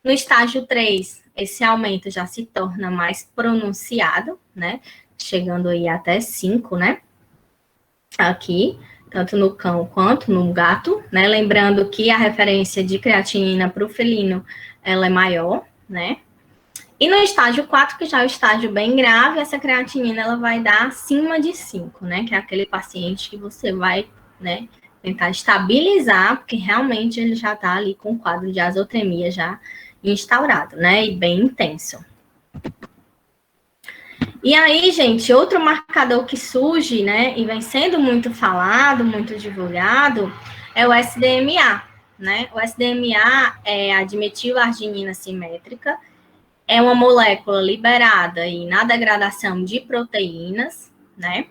No estágio 3, esse aumento já se torna mais pronunciado, né? Chegando aí até 5, né? Aqui, tanto no cão quanto no gato, né? Lembrando que a referência de creatinina para o felino, ela é maior, né? E no estágio 4, que já é o estágio bem grave, essa creatinina, ela vai dar acima de 5, né? Que é aquele paciente que você vai, né, tentar estabilizar, porque realmente ele já está ali com o quadro de azotemia já instaurado, né, e bem intenso. E aí, gente, outro marcador que surge, né, e vem sendo muito falado, muito divulgado, é o SDMA, né? O SDMA é a dimetilarginina simétrica, é uma molécula liberada aí na degradação de proteínas, né?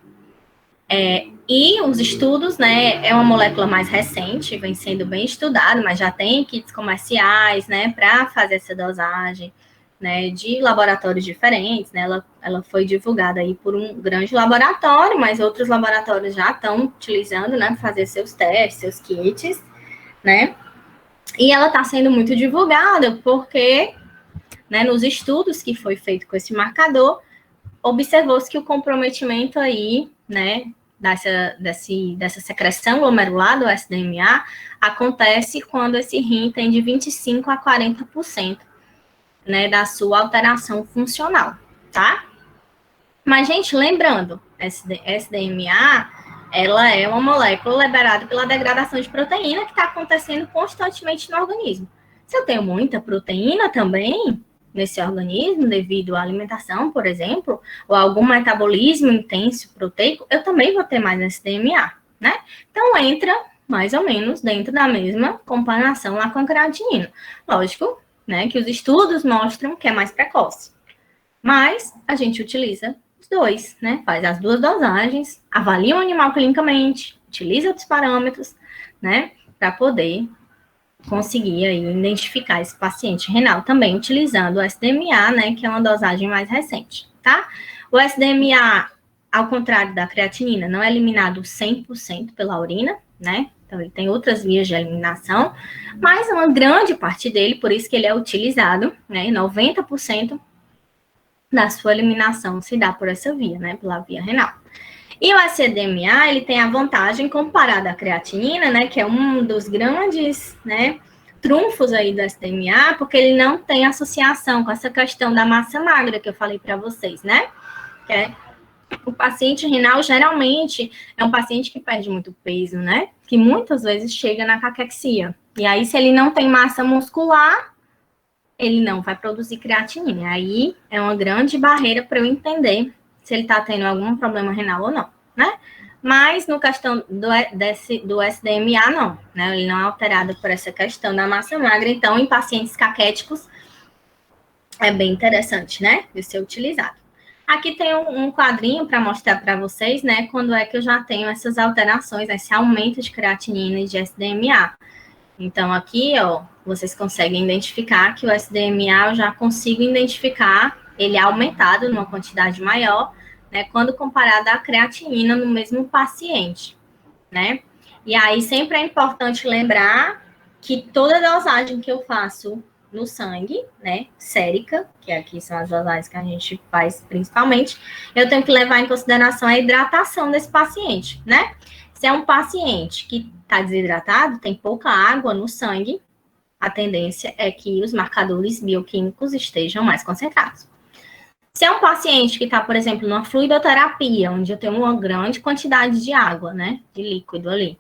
E os estudos, né, é uma molécula mais recente, vem sendo bem estudada, mas já tem kits comerciais, né, para fazer essa dosagem, né, de laboratórios diferentes, né, ela foi divulgada aí por um grande laboratório, mas outros laboratórios já estão utilizando, né, para fazer seus testes, seus kits, né, e ela está sendo muito divulgada porque, né, nos estudos que foi feito com esse marcador, observou-se que o comprometimento aí, né, dessa secreção glomerular do SDMA acontece quando esse rim tem de 25% a 40%, né, da sua alteração funcional, tá? Mas, gente, lembrando, SDMA, ela é uma molécula liberada pela degradação de proteína que está acontecendo constantemente no organismo. Se eu tenho muita proteína também nesse organismo, devido à alimentação, por exemplo, ou algum metabolismo intenso proteico, eu também vou ter mais SDMA, né? Então, entra mais ou menos dentro da mesma comparação lá com a creatinina. Lógico, né, que os estudos mostram que é mais precoce. Mas a gente utiliza os dois, né? Faz as duas dosagens, avalia o animal clinicamente, utiliza outros parâmetros, né? Para poder conseguir aí identificar esse paciente renal também utilizando o SDMA, né, que é uma dosagem mais recente, tá? O SDMA, ao contrário da creatinina, não é eliminado 100% pela urina, né? Então, ele tem outras vias de eliminação, mas uma grande parte dele, por isso que ele é utilizado, né? 90% da sua eliminação se dá por essa via, né? Pela via renal. E o SDMA, ele tem a vantagem comparada à creatinina, né, que é um dos grandes, né, trunfos aí do SDMA, porque ele não tem associação com essa questão da massa magra que eu falei para vocês, né? Que é, o paciente renal geralmente é um paciente que perde muito peso, né? Que muitas vezes chega na caquexia. E aí, se ele não tem massa muscular, ele não vai produzir creatinina. Aí é uma grande barreira para eu entender se ele está tendo algum problema renal ou não, né? Mas no questão do SDMA, não, né? Ele não é alterado por essa questão da massa magra, então em pacientes caquéticos é bem interessante, né? De ser utilizado. Aqui tem um quadrinho para mostrar para vocês, né? Quando é que eu já tenho essas alterações, esse aumento de creatinina e de SDMA. Então, aqui, ó, vocês conseguem identificar que o SDMA eu já consigo identificar ele aumentado numa quantidade maior, né, quando comparado à creatinina no mesmo paciente, né? E aí, sempre é importante lembrar que toda dosagem que eu faço no sangue, né, sérica, que aqui são as dosagens que a gente faz principalmente, eu tenho que levar em consideração a hidratação desse paciente, né? Se é um paciente que está desidratado, tem pouca água no sangue, a tendência é que os marcadores bioquímicos estejam mais concentrados. Se é um paciente que está, por exemplo, numa fluidoterapia, onde eu tenho uma grande quantidade de água, né, de líquido ali,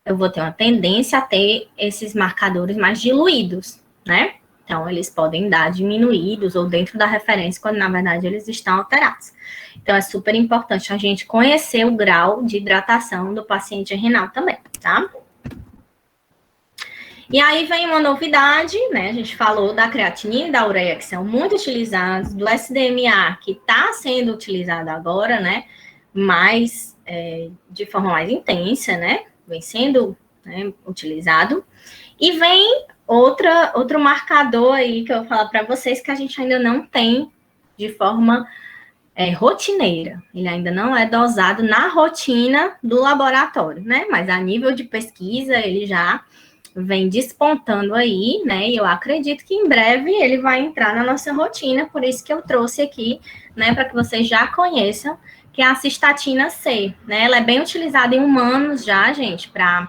eu vou ter uma tendência a ter esses marcadores mais diluídos, né? Então, eles podem dar diminuídos ou dentro da referência, quando na verdade eles estão alterados. Então, é super importante a gente conhecer o grau de hidratação do paciente renal também, tá? E aí vem uma novidade, né? A gente falou da creatinina e da ureia, que são muito utilizados, do SDMA, que está sendo utilizado agora, né? Mas de forma mais intensa, né? Vem sendo, né, utilizado. E vem outro marcador aí que eu vou falar para vocês que a gente ainda não tem de forma rotineira. Ele ainda não é dosado na rotina do laboratório, né? Mas a nível de pesquisa, ele já vem despontando aí, né? E eu acredito que em breve ele vai entrar na nossa rotina, por isso que eu trouxe aqui, né, para que vocês já conheçam, que é a cistatina C, né? Ela é bem utilizada em humanos já, gente, para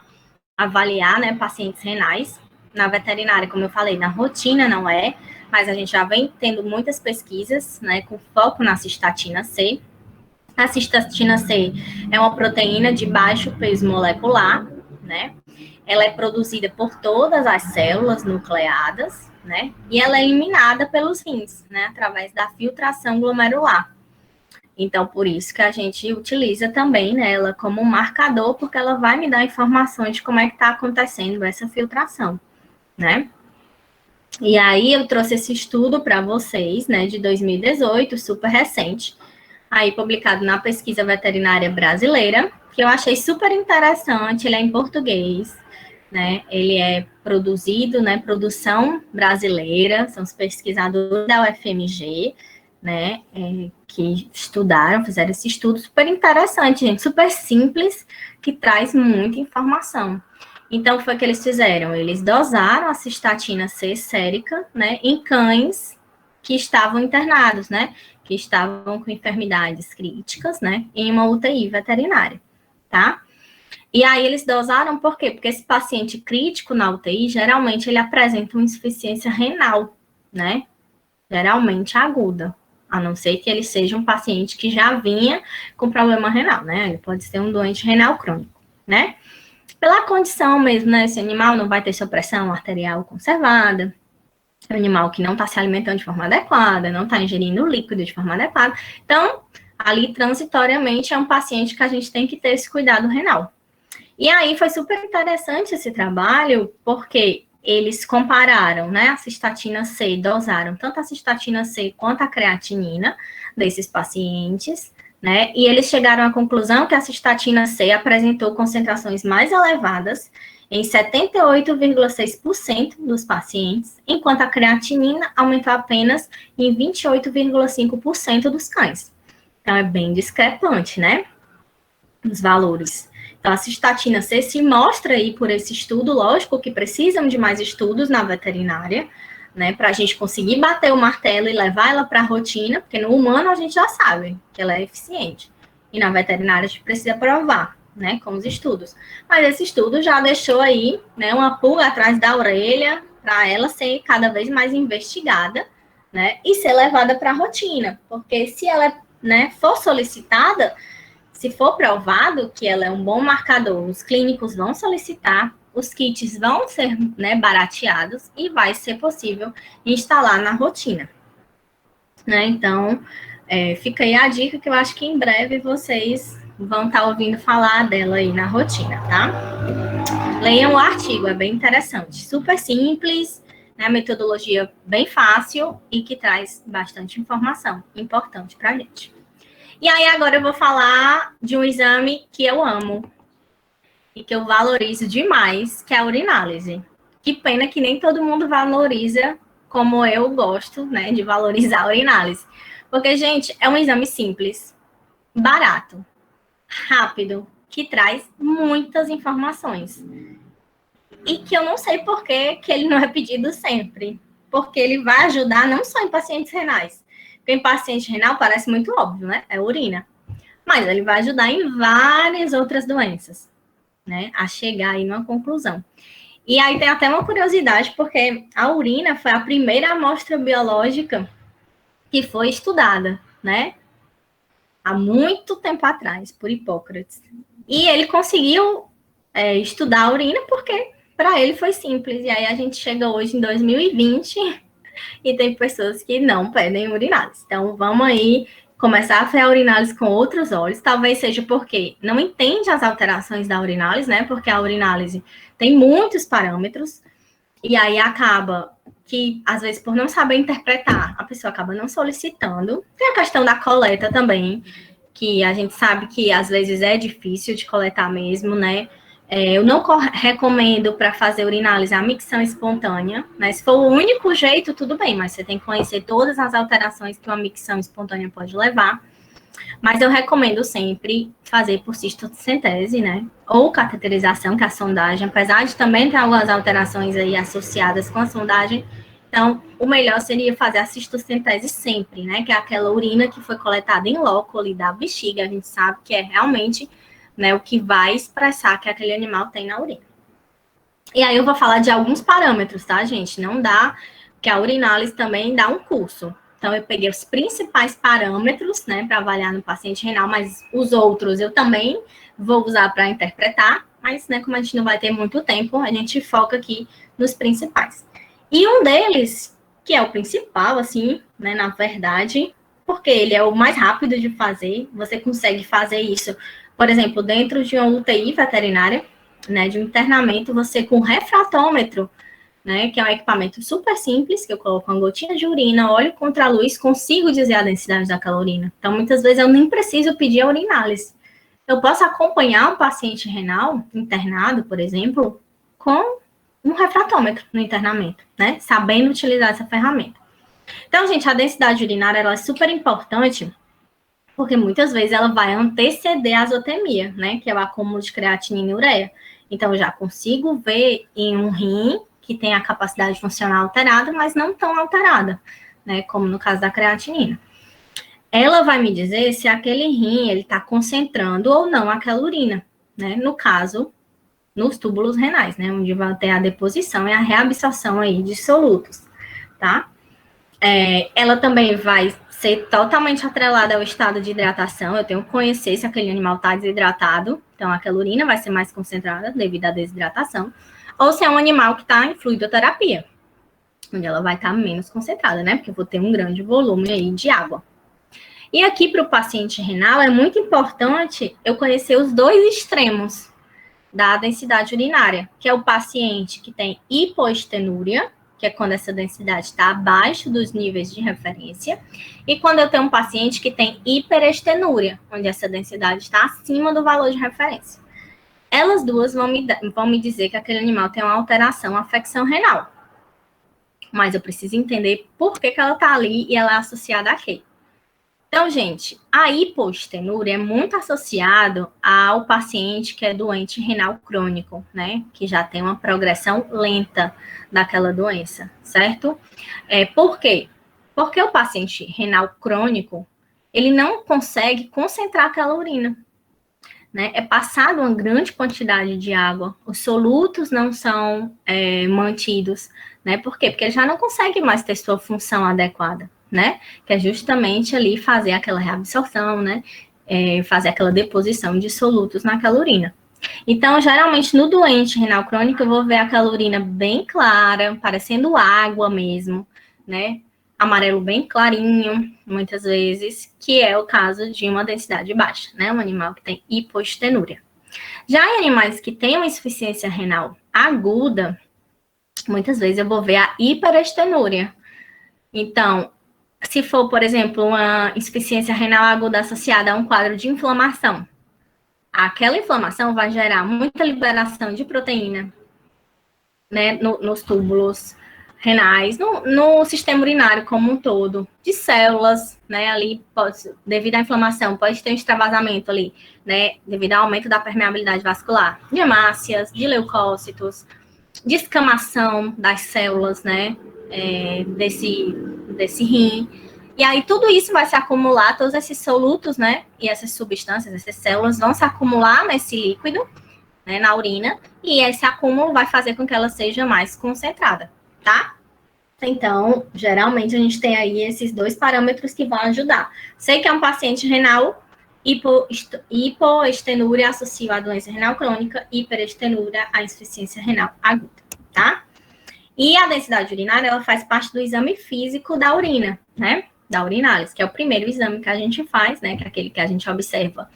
avaliar, né, pacientes renais. Na veterinária, como eu falei, na rotina não é, mas a gente já vem tendo muitas pesquisas, né, com foco na cistatina C. A cistatina C é uma proteína de baixo peso molecular, né? Ela é produzida por todas as células nucleadas, né? E ela é eliminada pelos rins, né? Através da filtração glomerular. Então, por isso que a gente utiliza também, né, ela como um marcador, porque ela vai me dar informações de como é que está acontecendo essa filtração, né? E aí eu trouxe esse estudo para vocês, né, de 2018, super recente, aí publicado na Pesquisa Veterinária Brasileira, que eu achei super interessante, ele é em português, né, ele é produzido, né, produção brasileira, são os pesquisadores da UFMG, né, que estudaram, fizeram esse estudo super interessante, gente, super simples, que traz muita informação. Então, foi o que eles fizeram, eles dosaram a cistatina C sérica, né, em cães que estavam internados, né, que estavam com enfermidades críticas, né, em uma UTI veterinária, tá? E aí eles dosaram por quê? Porque esse paciente crítico na UTI, geralmente ele apresenta uma insuficiência renal, né, geralmente aguda, a não ser que ele seja um paciente que já vinha com problema renal, né, ele pode ser um doente renal crônico, né? Pela condição mesmo, né, esse animal não vai ter sua pressão arterial conservada, é um animal que não está se alimentando de forma adequada, não está ingerindo líquido de forma adequada. Então, ali, transitoriamente, é um paciente que a gente tem que ter esse cuidado renal. E aí, foi super interessante esse trabalho, porque eles compararam, né, a cistatina C, dosaram tanto a cistatina C quanto a creatinina desses pacientes, né, e eles chegaram à conclusão que a cistatina C apresentou concentrações mais elevadas em 78,6% dos pacientes, enquanto a creatinina aumentou apenas em 28,5% dos cães. Então, é bem discrepante, né, os valores. Então, a cistatina C se mostra aí por esse estudo, lógico que precisam de mais estudos na veterinária, né, para a gente conseguir bater o martelo e levar ela para a rotina, porque no humano a gente já sabe que ela é eficiente, e na veterinária a gente precisa provar, né, com os estudos. Mas esse estudo já deixou aí, né, uma pulga atrás da orelha para ela ser cada vez mais investigada, né, e ser levada para a rotina, porque se ela, né, for solicitada, se for provado que ela é um bom marcador, os clínicos vão solicitar, os kits vão ser, né, barateados e vai ser possível instalar na rotina, né? Então, fica aí a dica que eu acho que em breve vocês vão estar ouvindo falar dela aí na rotina, tá? Leiam o artigo, é bem interessante, super simples, né, metodologia bem fácil e que traz bastante informação importante para a gente. E aí agora eu vou falar de um exame que eu amo e que eu valorizo demais, que é a urinálise. Que pena que nem todo mundo valoriza como eu gosto, né, de valorizar a urinálise. Porque, gente, é um exame simples, barato, rápido, que traz muitas informações. E que eu não sei por que ele não é pedido sempre. Porque ele vai ajudar não só em pacientes renais. Porque em paciente renal parece muito óbvio, né? É urina. Mas ele vai ajudar em várias outras doenças, né? A chegar aí numa conclusão. E aí tem até uma curiosidade, porque a urina foi a primeira amostra biológica que foi estudada, né? Há muito tempo atrás, por Hipócrates. E ele conseguiu estudar a urina porque para ele foi simples. E aí a gente chega hoje em 2020 e tem pessoas que não pedem urinálise. Então, vamos aí começar a ver a urinálise com outros olhos. Talvez seja porque não entende as alterações da urinálise, né? Porque a urinálise tem muitos parâmetros, e aí acaba que, às vezes, por não saber interpretar, a pessoa acaba não solicitando. Tem a questão da coleta também, que a gente sabe que, às vezes, é difícil de coletar mesmo, né? Eu não recomendo para fazer urinálise a micção espontânea, né? Se for o único jeito, tudo bem, mas você tem que conhecer todas as alterações que uma micção espontânea pode levar. Mas eu recomendo sempre fazer por cistocentese, né? Ou cateterização, que é a sondagem, apesar de também ter algumas alterações aí associadas com a sondagem. Então, o melhor seria fazer a cistocentese sempre, né? Que é aquela urina que foi coletada em loco ali da bexiga. A gente sabe que é realmente, né, o que vai expressar que aquele animal tem na urina. E aí eu vou falar de alguns parâmetros, tá, gente? Não dá, que a urinálise também dá um curso. Então, eu peguei os principais parâmetros, né, para avaliar no paciente renal, mas os outros eu também vou usar para interpretar, mas, né, como a gente não vai ter muito tempo, a gente foca aqui nos principais. E um deles, que é o principal, assim, né, na verdade, porque ele é o mais rápido de fazer, você consegue fazer isso, por exemplo, dentro de uma UTI veterinária, né, de um internamento, você com refratômetro, né, que é um equipamento super simples, que eu coloco uma gotinha de urina, olho contra a luz, consigo dizer a densidade daquela urina. Então, muitas vezes eu nem preciso pedir a urinálise. Eu posso acompanhar um paciente renal internado, por exemplo, com um refratômetro no internamento, né, sabendo utilizar essa ferramenta. Então, gente, a densidade urinária, ela é super importante, porque muitas vezes ela vai anteceder a azotemia, né, que é o acúmulo de creatinina e ureia. Então, eu já consigo ver em um rim que tem a capacidade funcional alterada, mas não tão alterada, né, como no caso da creatinina. Ela vai me dizer se aquele rim ele está concentrando ou não aquela urina, né, no caso, nos túbulos renais, né, onde vai ter a deposição e a reabsorção aí de solutos, tá? Ela também vai ser totalmente atrelada ao estado de hidratação. Eu tenho que conhecer se aquele animal está desidratado, então aquela urina vai ser mais concentrada devido à desidratação, ou se é um animal que está em fluidoterapia, onde ela vai estar menos concentrada, né? Porque eu vou ter um grande volume aí de água. E aqui para o paciente renal é muito importante eu conhecer os dois extremos da densidade urinária, que é o paciente que tem hipoestenúria, que é quando essa densidade está abaixo dos níveis de referência, e quando eu tenho um paciente que tem hiperestenúria, onde essa densidade está acima do valor de referência. Elas duas vão me dizer que aquele animal tem uma alteração, afecção renal. Mas eu preciso entender por que ela está ali e ela é associada a quê? Então, gente, a hipoestenúria é muito associado ao paciente que é doente renal crônico, né? Que já tem uma progressão lenta daquela doença, certo? Por quê? Porque o paciente renal crônico, ele não consegue concentrar aquela urina, né? É passado uma grande quantidade de água, os solutos não são mantidos, né? Por quê? Porque ele já não consegue mais ter sua função adequada, né? Que é justamente ali fazer aquela reabsorção, né? Fazer aquela deposição de solutos naquela urina. Então, geralmente, no doente renal crônico, eu vou ver aquela urina bem clara, parecendo água mesmo, né? Amarelo bem clarinho, muitas vezes, que é o caso de uma densidade baixa, né? Um animal que tem hipoestenúria. Já em animais que têm uma insuficiência renal aguda, muitas vezes eu vou ver a hiperestenúria. Então, se for, por exemplo, uma insuficiência renal aguda associada a um quadro de inflamação, aquela inflamação vai gerar muita liberação de proteína, né, nos túbulos renais, no sistema urinário como um todo, de células, né, ali, devido à inflamação, pode ter um extravasamento ali, né, devido ao aumento da permeabilidade vascular, de hemácias, de leucócitos, de escamação das células, né, desse rim. E aí tudo isso vai se acumular, todos esses solutos, né, e essas substâncias, essas células vão se acumular nesse líquido, né, na urina, e esse acúmulo vai fazer com que ela seja mais concentrada, tá? Então, geralmente a gente tem aí esses dois parâmetros que vão ajudar. Sei que é um paciente renal, hipoestenúria associa à doença renal crônica, hiperestenúria à insuficiência renal aguda, tá? E a densidade urinária, ela faz parte do exame físico da urina, né? Da urinálise, que é o primeiro exame que a gente faz, né? Que é aquele que a gente observa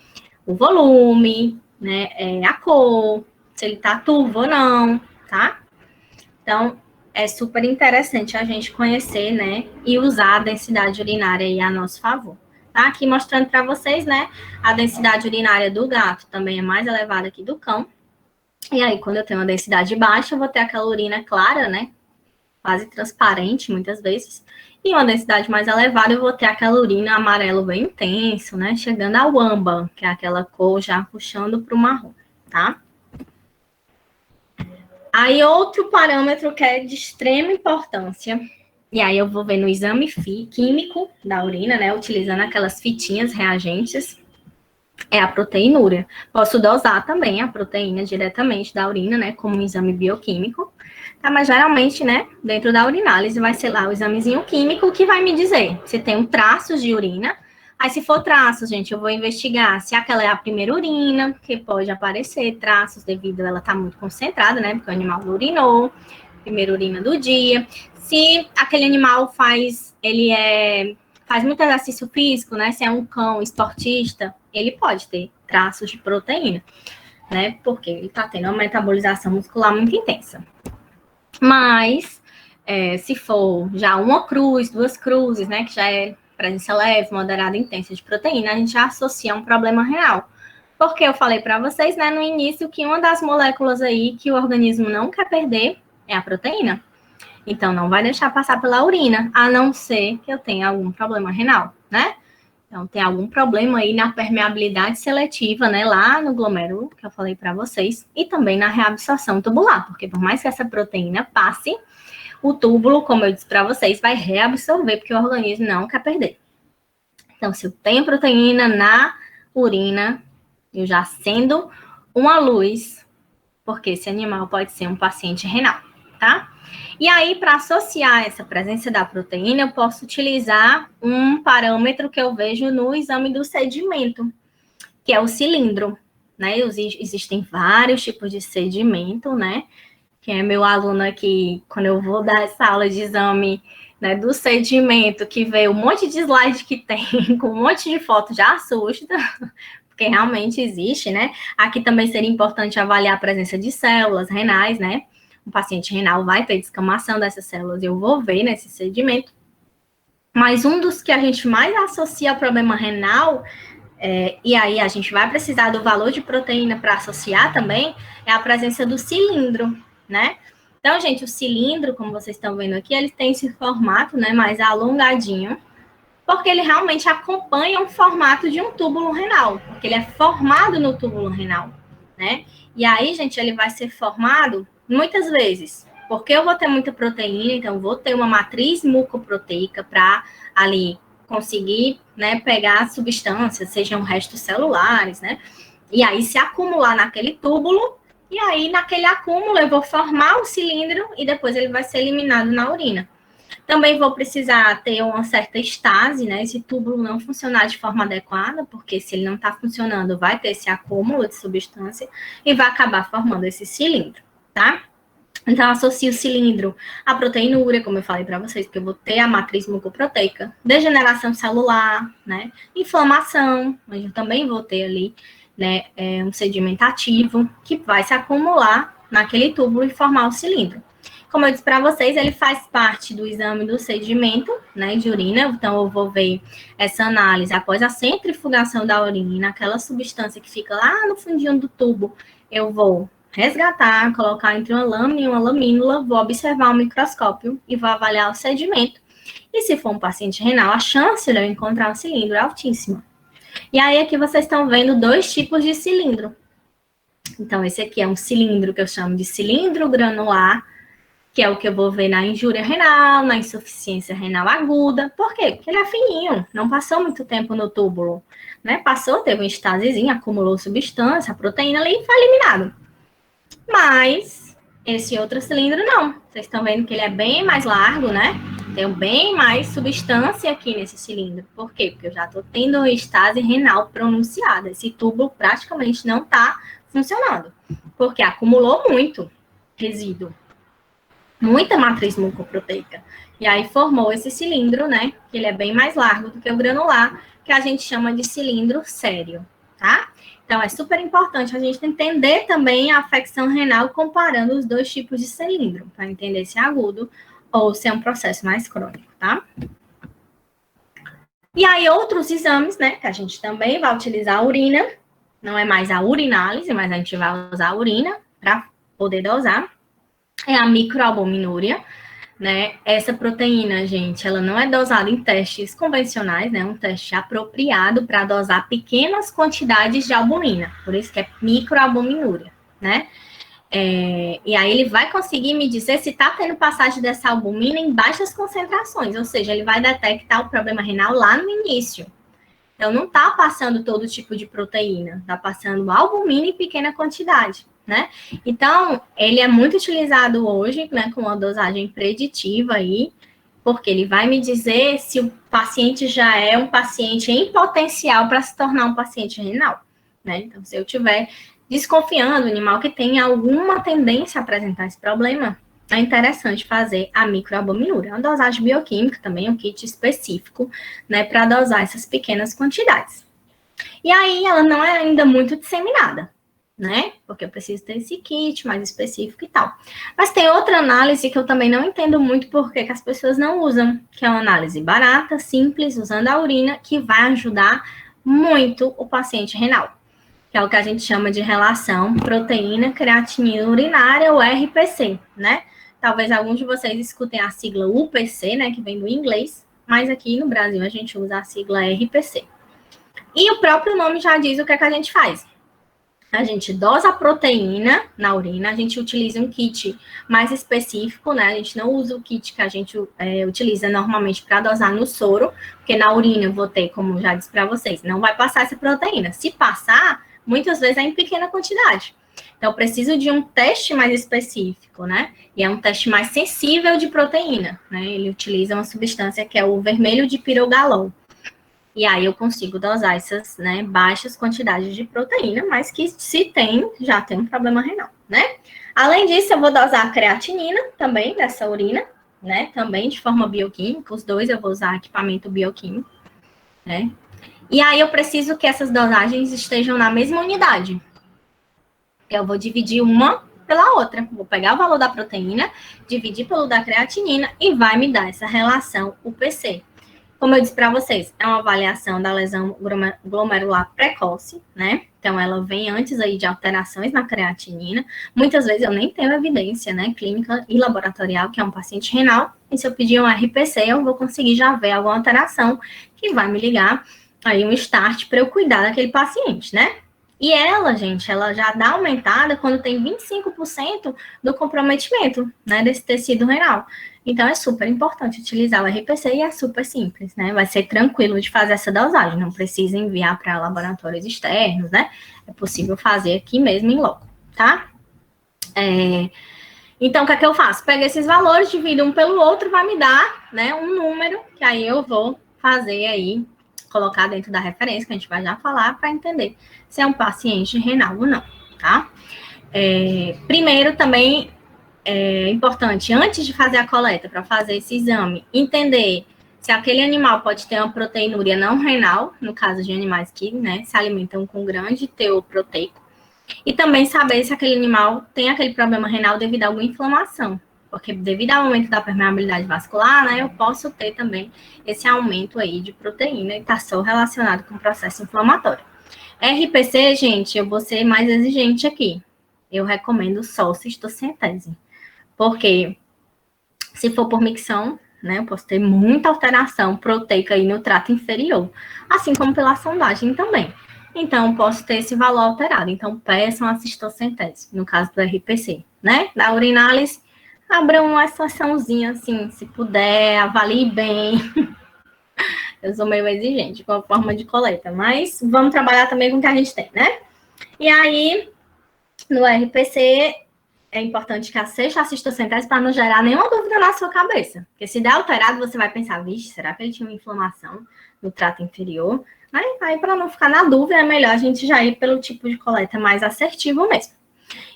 o volume, né? A cor, se ele tá turvo ou não, tá? Então, é super interessante a gente conhecer, né? E usar a densidade urinária aí a nosso favor. Tá aqui mostrando para vocês, né? A densidade urinária do gato também é mais elevada que do cão. E aí, quando eu tenho uma densidade baixa, eu vou ter aquela urina clara, né? Quase transparente, muitas vezes. E uma densidade mais elevada, eu vou ter aquela urina amarelo bem intenso, né? Chegando ao âmbar, que é aquela cor já puxando para o marrom, tá? Aí, outro parâmetro que é de extrema importância, e aí eu vou ver no exame químico da urina, né? Utilizando aquelas fitinhas reagentes, é a proteinúria. Posso dosar também a proteína diretamente da urina, né? Como um exame bioquímico. Tá, mas geralmente, né, dentro da urinálise vai ser lá o examezinho químico que vai me dizer se tem um traços de urina. Aí, se for traços, gente, eu vou investigar se aquela é a primeira urina, que pode aparecer traços devido a ela estar muito concentrada, né, porque o animal não urinou, primeira urina do dia. Se aquele animal faz muito exercício físico, né, se é um cão esportista, ele pode ter traços de proteína, né, porque ele está tendo uma metabolização muscular muito intensa. Mas, se for já uma cruz, duas cruzes, né, que já é presença leve, moderada e intensa de proteína, a gente já associa um problema renal. Porque eu falei para vocês, né, no início, que uma das moléculas aí que o organismo não quer perder é a proteína. Então, não vai deixar passar pela urina, a não ser que eu tenha algum problema renal, né? Então, tem algum problema aí na permeabilidade seletiva, né, lá no glomérulo, que eu falei para vocês, e também na reabsorção tubular, porque por mais que essa proteína passe, o túbulo, como eu disse para vocês, vai reabsorver, porque o organismo não quer perder. Então, se eu tenho proteína na urina, eu já acendo uma luz, porque esse animal pode ser um paciente renal, tá? E aí, para associar essa presença da proteína, eu posso utilizar um parâmetro que eu vejo no exame do sedimento, que é o cilindro, né? Existem vários tipos de sedimento, né? Que é meu aluno aqui, quando eu vou dar essa aula de exame, né, do sedimento, que vê um monte de slide que tem, com um monte de foto, já assusta, porque realmente existe, né? Aqui também seria importante avaliar a presença de células renais, né? Um paciente renal vai ter descamação dessas células, eu vou ver nesse sedimento. Mas um dos que a gente mais associa ao problema renal, e aí a gente vai precisar do valor de proteína para associar também, é a presença do cilindro, né? Então, gente, o cilindro, como vocês estão vendo aqui, ele tem esse formato, né, mais alongadinho, porque ele realmente acompanha o formato de um túbulo renal, porque ele é formado no túbulo renal, né? E aí, gente, ele vai ser formado muitas vezes, porque eu vou ter muita proteína, então vou ter uma matriz mucoproteica para ali conseguir, né, pegar substâncias, sejam restos celulares, né? E aí se acumular naquele túbulo, e aí naquele acúmulo eu vou formar o cilindro e depois ele vai ser eliminado na urina. Também vou precisar ter uma certa estase, né? Esse túbulo não funcionar de forma adequada, porque se ele não está funcionando, vai ter esse acúmulo de substância e vai acabar formando esse cilindro, tá? Então, associo o cilindro à proteinúria, como eu falei para vocês, porque eu vou ter a matriz mucoproteica, degeneração celular, né? Inflamação, mas eu também vou ter ali, né, um sedimento ativo que vai se acumular naquele túbulo e formar o cilindro. Como eu disse para vocês, ele faz parte do exame do sedimento, né, de urina. Então, eu vou ver essa análise após a centrifugação da urina, aquela substância que fica lá no fundinho do tubo. Eu vou resgatar, colocar entre uma lâmina e uma lamínula, vou observar o microscópio e vou avaliar o sedimento. E se for um paciente renal, a chance de eu encontrar o cilindro é altíssima. E aí, aqui vocês estão vendo dois tipos de cilindro. Então, esse aqui é um cilindro que eu chamo de cilindro granular, que é o que eu vou ver na injúria renal, na insuficiência renal aguda. Por quê? Porque ele é fininho, não passou muito tempo no túbulo, né? Passou, teve um estasezinho, acumulou substância, a proteína ali e foi eliminado. Mas esse outro cilindro não. Vocês estão vendo que ele é bem mais largo, né? Tem bem mais substância aqui nesse cilindro. Por quê? Porque eu já estou tendo estase renal pronunciada. Esse túbulo praticamente não está funcionando, porque acumulou muito resíduo. muita matriz mucoproteica. E aí formou esse cilindro, né? Que ele é bem mais largo do que o granular, que a gente chama de cilindro sério, tá? Então, é super importante a gente entender também a afecção renal comparando os dois tipos de cilindro, para entender se é agudo ou se é um processo mais crônico, tá? E aí, outros exames, né, que a gente também vai utilizar a urina, não é mais a urinálise, mas a gente vai usar a urina para poder dosar, é a microalbuminúria, né? Essa proteína, gente, ela não é dosada em testes convencionais, né? É um teste apropriado para dosar pequenas quantidades de albumina, por isso que é microalbuminúria, né? E aí ele vai conseguir me dizer se está tendo passagem dessa albumina em baixas concentrações, ou seja, ele vai detectar o problema renal lá no início. Então, não está passando todo tipo de proteína, está passando albumina em pequena quantidade, né? Então, ele é muito utilizado hoje, né, com uma dosagem preditiva aí, porque ele vai me dizer se o paciente já é um paciente em potencial para se tornar um paciente renal, né? Então, se eu tiver desconfiando do animal que tem alguma tendência a apresentar esse problema, é interessante fazer a microalbuminúria. É uma dosagem bioquímica também, um kit específico, né, para dosar essas pequenas quantidades. E aí, ela não é ainda muito disseminada, né? Porque eu preciso ter esse kit mais específico e tal. Mas tem outra análise que eu também não entendo muito porque que as pessoas não usam, que é uma análise barata, simples, usando a urina, que vai ajudar muito o paciente renal, que é o que a gente chama de relação proteína creatinina urinária, ou RPC, né? Talvez alguns de vocês escutem a sigla UPC, né, que vem do inglês, mas aqui no Brasil a gente usa a sigla RPC. E o próprio nome já diz o que é que a gente faz. A gente dosa a proteína na urina, a gente utiliza um kit mais específico, né? A gente não usa o kit que a gente utiliza normalmente para dosar no soro, porque na urina eu vou ter, como já disse para vocês, não vai passar essa proteína. Se passar, muitas vezes é em pequena quantidade. Então, eu preciso de um teste mais específico, né? E é um teste mais sensível de proteína, né? Ele utiliza uma substância que é o vermelho de pirogalol. E aí eu consigo dosar essas, né, baixas quantidades de proteína, mas que se tem, já tem um problema renal, né? Além disso, eu vou dosar a creatinina também dessa urina, né? Também de forma bioquímica, os dois eu vou usar equipamento bioquímico, né? E aí eu preciso que essas dosagens estejam na mesma unidade. Eu vou dividir uma pela outra. Vou pegar o valor da proteína, dividir pelo da creatinina e vai me dar essa relação UPC. Como eu disse para vocês, é uma avaliação da lesão glomerular precoce, né? Então, ela vem antes aí de alterações na creatinina. Muitas vezes eu nem tenho evidência, né, clínica e laboratorial, que é um paciente renal. E se eu pedir um RPC, eu vou conseguir já ver alguma alteração que vai me ligar aí um start para eu cuidar daquele paciente, né? E ela, gente, ela já dá aumentada quando tem 25% do comprometimento, né, desse tecido renal. Então, é super importante utilizar o RPC e é super simples, né? Vai ser tranquilo de fazer essa dosagem, não precisa enviar para laboratórios externos, né? É possível fazer aqui mesmo em loco, tá? Então, o que é que eu faço? Pego esses valores, divido um pelo outro, vai me dar, né, um número, que aí eu vou fazer aí, colocar dentro da referência, que a gente vai já falar, para entender se é um paciente renal ou não, tá? Primeiro, também é importante, antes de fazer a coleta, para fazer esse exame, entender se aquele animal pode ter uma proteinúria não renal, no caso de animais que, né, se alimentam com grande teor proteico, e também saber se aquele animal tem aquele problema renal devido a alguma inflamação, porque devido ao aumento da permeabilidade vascular, né, eu posso ter também esse aumento aí de proteína e está só relacionado com o processo inflamatório. RPC, gente, eu vou ser mais exigente aqui. Eu recomendo só cistocentese. Porque se for por micção, né, eu posso ter muita alteração proteica aí no trato inferior, assim como pela sondagem também. Então, posso ter esse valor alterado. Então, peçam a cistocentese, no caso do RPC, né? Da urinálise, abram uma exceçãozinha, assim, se puder, avalie bem. Eu sou meio exigente com a forma de coleta, mas vamos trabalhar também com o que a gente tem, né? E aí, no RPC, é importante que seja a cistocentese para não gerar nenhuma dúvida na sua cabeça. Porque se der alterado, você vai pensar, vixe, será que ele tinha uma inflamação no trato inferior? Aí para não ficar na dúvida, é melhor a gente já ir pelo tipo de coleta mais assertivo mesmo.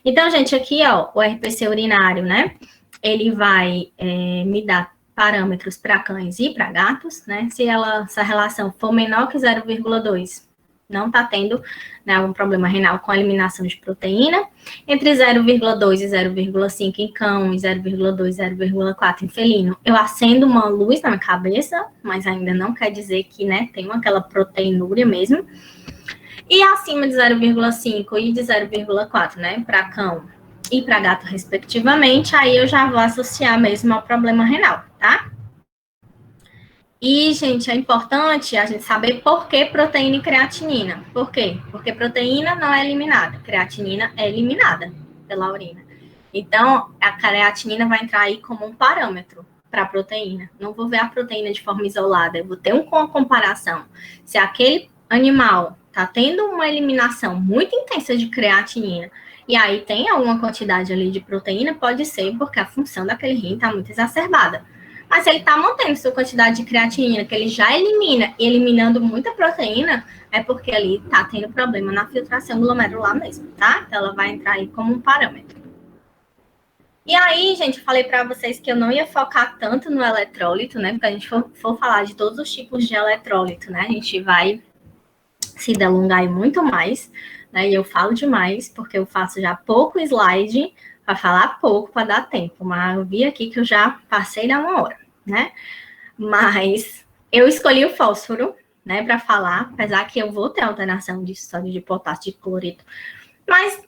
Então, gente, aqui, ó, o RPC urinário, né? ele vai me dar parâmetros para cães e para gatos, né? Se essa relação for menor que 0,2, não está tendo, né, algum problema renal com a eliminação de proteína. Entre 0,2 e 0,5 em cão e 0,2 e 0,4 em felino, eu acendo uma luz na minha cabeça, mas ainda não quer dizer que, né, tenho aquela proteinúria mesmo. E acima de 0,5 e de 0,4, né, para cão e para gato, respectivamente, aí eu já vou associar mesmo ao problema renal, tá? E, gente, é importante a gente saber por que proteína e creatinina. Por quê? Porque proteína não é eliminada, creatinina é eliminada pela urina. Então, a creatinina vai entrar aí como um parâmetro para a proteína. Não vou ver a proteína de forma isolada, eu vou ter uma comparação. Se aquele animal está tendo uma eliminação muito intensa de creatinina, e aí tem alguma quantidade ali de proteína, pode ser porque a função daquele rim está muito exacerbada. Mas se ele está mantendo sua quantidade de creatinina, que ele já elimina, e eliminando muita proteína, é porque ali está tendo problema na filtração glomerular mesmo, tá? Então, ela vai entrar aí como um parâmetro. E aí, gente, eu falei para vocês que eu não ia focar tanto no eletrólito, né? Porque a gente for falar de todos os tipos de eletrólito, né? A gente vai se delongar aí muito mais, né? E eu falo demais, porque eu faço já pouco slide para falar pouco, para dar tempo. Mas eu vi aqui que eu já passei da 1 hora, né? Mas eu escolhi o fósforo, né, para falar, apesar que eu vou ter alteração de sódio de potássio de cloreto. Mas,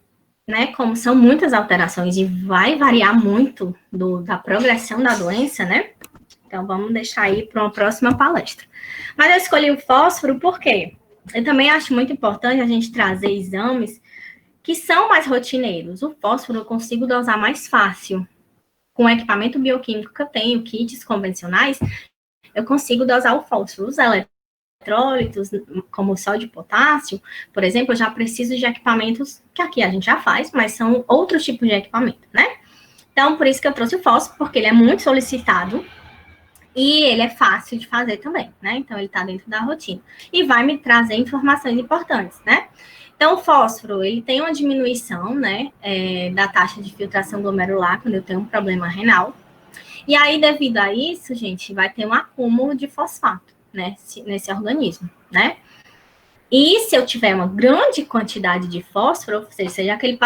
né, como são muitas alterações e vai variar muito da progressão da doença, né? Então, vamos deixar aí para uma próxima palestra. Mas eu escolhi o fósforo por quê? Eu também acho muito importante a gente trazer exames que são mais rotineiros. O fósforo eu consigo dosar mais fácil. Com o equipamento bioquímico que eu tenho, kits convencionais, eu consigo dosar o fósforo. Os eletrólitos, como o sódio e potássio, por exemplo, eu já preciso de equipamentos que aqui a gente já faz, mas são outros tipos de equipamento, né? Então, por isso que eu trouxe o fósforo, porque ele é muito solicitado e ele é fácil de fazer também, né? Então, ele está dentro da rotina. E vai me trazer informações importantes, né? Então, o fósforo, ele tem uma diminuição, né, da taxa de filtração glomerular quando eu tenho um problema renal. E aí, devido a isso, gente, vai ter um acúmulo de fosfato, né, nesse organismo, né? E se eu tiver uma grande quantidade de fósforo, ou seja, aquele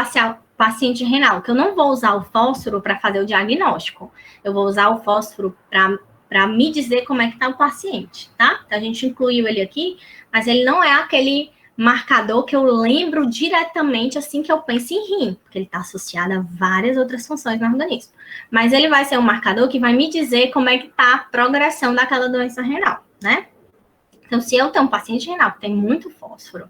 paciente renal, que eu não vou usar o fósforo para fazer o diagnóstico, eu vou usar o fósforo para me dizer como é que está o paciente, tá? Então, a gente incluiu ele aqui, mas ele não é aquele marcador que eu lembro diretamente assim que eu penso em rim, porque ele está associado a várias outras funções no organismo. Mas ele vai ser um marcador que vai me dizer como é que está a progressão daquela doença renal, né? Então, se eu tenho um paciente renal que tem muito fósforo,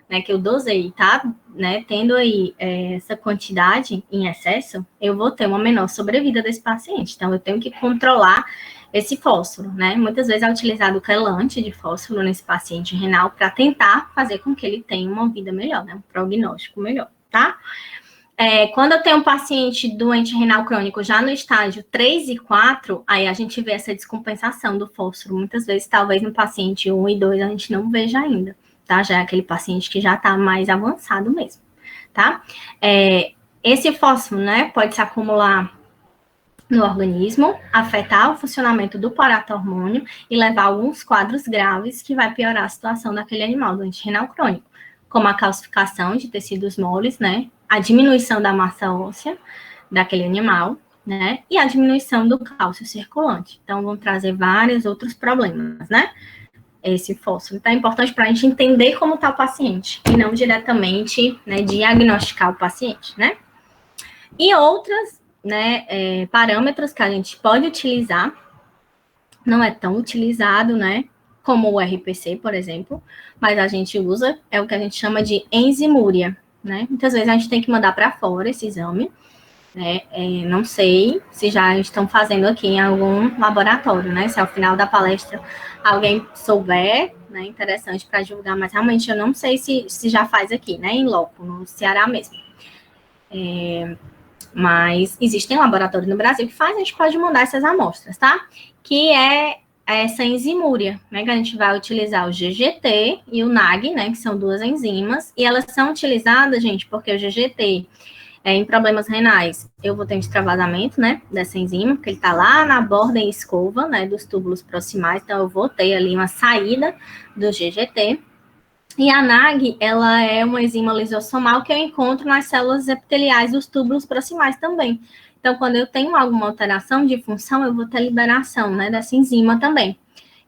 né, que eu dosei, tá, né, tendo aí essa quantidade em excesso, eu vou ter uma menor sobrevida desse paciente. Então, eu tenho que controlar esse fósforo, né? Muitas vezes é utilizado quelante de fósforo nesse paciente renal para tentar fazer com que ele tenha uma vida melhor, né? Um prognóstico melhor, tá? Quando eu tenho um paciente doente renal crônico já no estágio 3 e 4, aí a gente vê essa descompensação do fósforo. Muitas vezes, talvez no paciente 1 e 2 a gente não veja ainda, tá? Já é aquele paciente que já está mais avançado mesmo, tá? Esse fósforo, né, pode se acumular no organismo, afetar o funcionamento do paratormônio e levar a alguns quadros graves que vai piorar a situação daquele animal doente renal crônico, como a calcificação de tecidos moles, né, a diminuição da massa óssea daquele animal, né, e a diminuição do cálcio circulante. Então, vão trazer vários outros problemas, né, esse fósforo. Então, é importante para a gente entender como está o paciente e não diretamente, né, diagnosticar o paciente, né. E outras, né, parâmetros que a gente pode utilizar, não é tão utilizado, né, como o RPC, por exemplo, mas a gente usa, é o que a gente chama de enzimúria, né, muitas vezes a gente tem que mandar para fora esse exame, né, não sei se já estão fazendo aqui em algum laboratório, né, se ao final da palestra alguém souber, né, interessante para divulgar, mas realmente eu não sei se já faz aqui, né, em loco, no Ceará mesmo. Mas existem laboratórios no Brasil que fazem, a gente pode mandar essas amostras, tá? Que é essa enzimúria, né? Que a gente vai utilizar o GGT e o NAG, né? Que são duas enzimas, e elas são utilizadas, gente, porque o GGT em problemas renais, eu vou ter um extravasamento, né, dessa enzima, porque ele está lá na borda em escova, né, dos túbulos proximais, então eu vou ter ali uma saída do GGT. E a NAG, ela é uma enzima lisossomal que eu encontro nas células epiteliais dos túbulos proximais também. Então, quando eu tenho alguma alteração de função, eu vou ter liberação, né, dessa enzima também.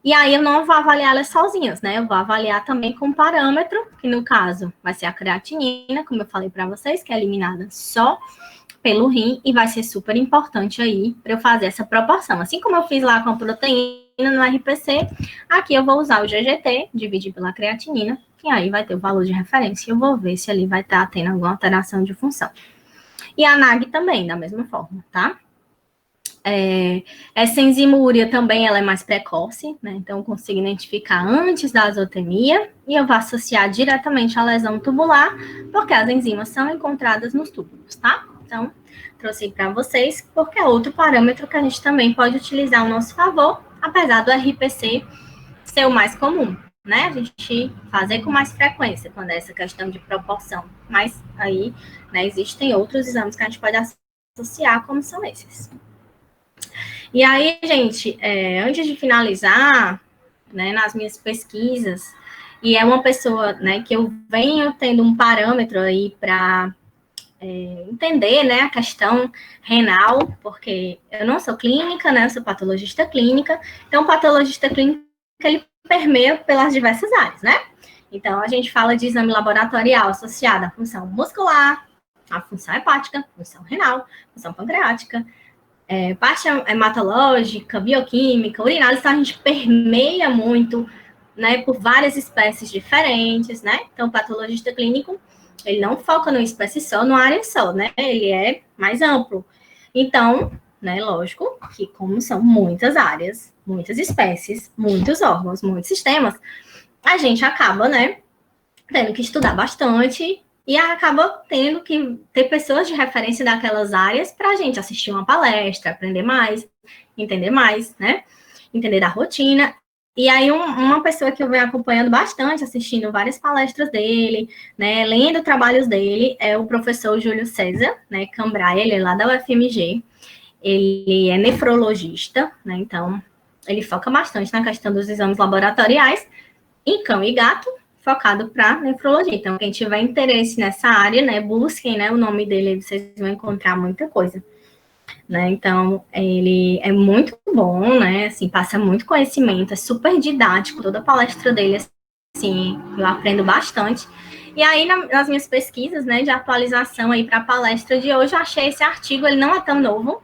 E aí eu não vou avaliar elas sozinhas, né? Eu vou avaliar também com parâmetro, que no caso vai ser a creatinina, como eu falei para vocês, que é eliminada só pelo rim e vai ser super importante aí para eu fazer essa proporção. Assim como eu fiz lá com a proteína no RPC, aqui eu vou usar o GGT, dividir pela creatinina, e aí vai ter o valor de referência. E eu vou ver se ali vai estar tendo alguma alteração de função. E a NAG também, da mesma forma, tá? Essa enzimúria também ela é mais precoce, né? Então eu consigo identificar antes da azotemia e eu vou associar diretamente à lesão tubular, porque as enzimas são encontradas nos túbulos, tá? Então, trouxe para vocês, porque é outro parâmetro que a gente também pode utilizar ao nosso favor, apesar do RPC ser o mais comum, né? A gente fazer com mais frequência quando é essa questão de proporção. Mas aí, né, existem outros exames que a gente pode associar, como são esses. E aí, gente, antes de finalizar, né, nas minhas pesquisas, e é uma pessoa, né, que eu venho tendo um parâmetro aí para entender, né, a questão renal, porque eu não sou clínica, né, eu sou patologista clínica, então o patologista clínico, ele permeia pelas diversas áreas, né? Então, a gente fala de exame laboratorial associado à função muscular, à função hepática, função renal, função pancreática, parte hematológica, bioquímica, urinária, então a gente permeia muito, né, por várias espécies diferentes, né? Então, o patologista clínico, ele não foca numa espécie só, numa área só, né? Ele é mais amplo. Então, né, lógico que como são muitas áreas, muitas espécies, muitos órgãos, muitos sistemas, a gente acaba, né, tendo que estudar bastante e acaba tendo que ter pessoas de referência daquelas áreas para a gente assistir uma palestra, aprender mais, entender mais, né? Entender da rotina. E aí, uma pessoa que eu venho acompanhando bastante, assistindo várias palestras dele, né, lendo trabalhos dele, é o professor Júlio César, né, Cambrai, ele é lá da UFMG. Ele é nefrologista, né, então ele foca bastante na questão dos exames laboratoriais em cão e gato, focado para nefrologia. Então, quem tiver interesse nessa área, né, busquem, né, o nome dele, vocês vão encontrar muita coisa, né? Então, ele é muito bom, né, assim, passa muito conhecimento, é super didático, toda a palestra dele, assim, eu aprendo bastante. E aí, nas minhas pesquisas, né, de atualização aí para a palestra de hoje, eu achei esse artigo, ele não é tão novo,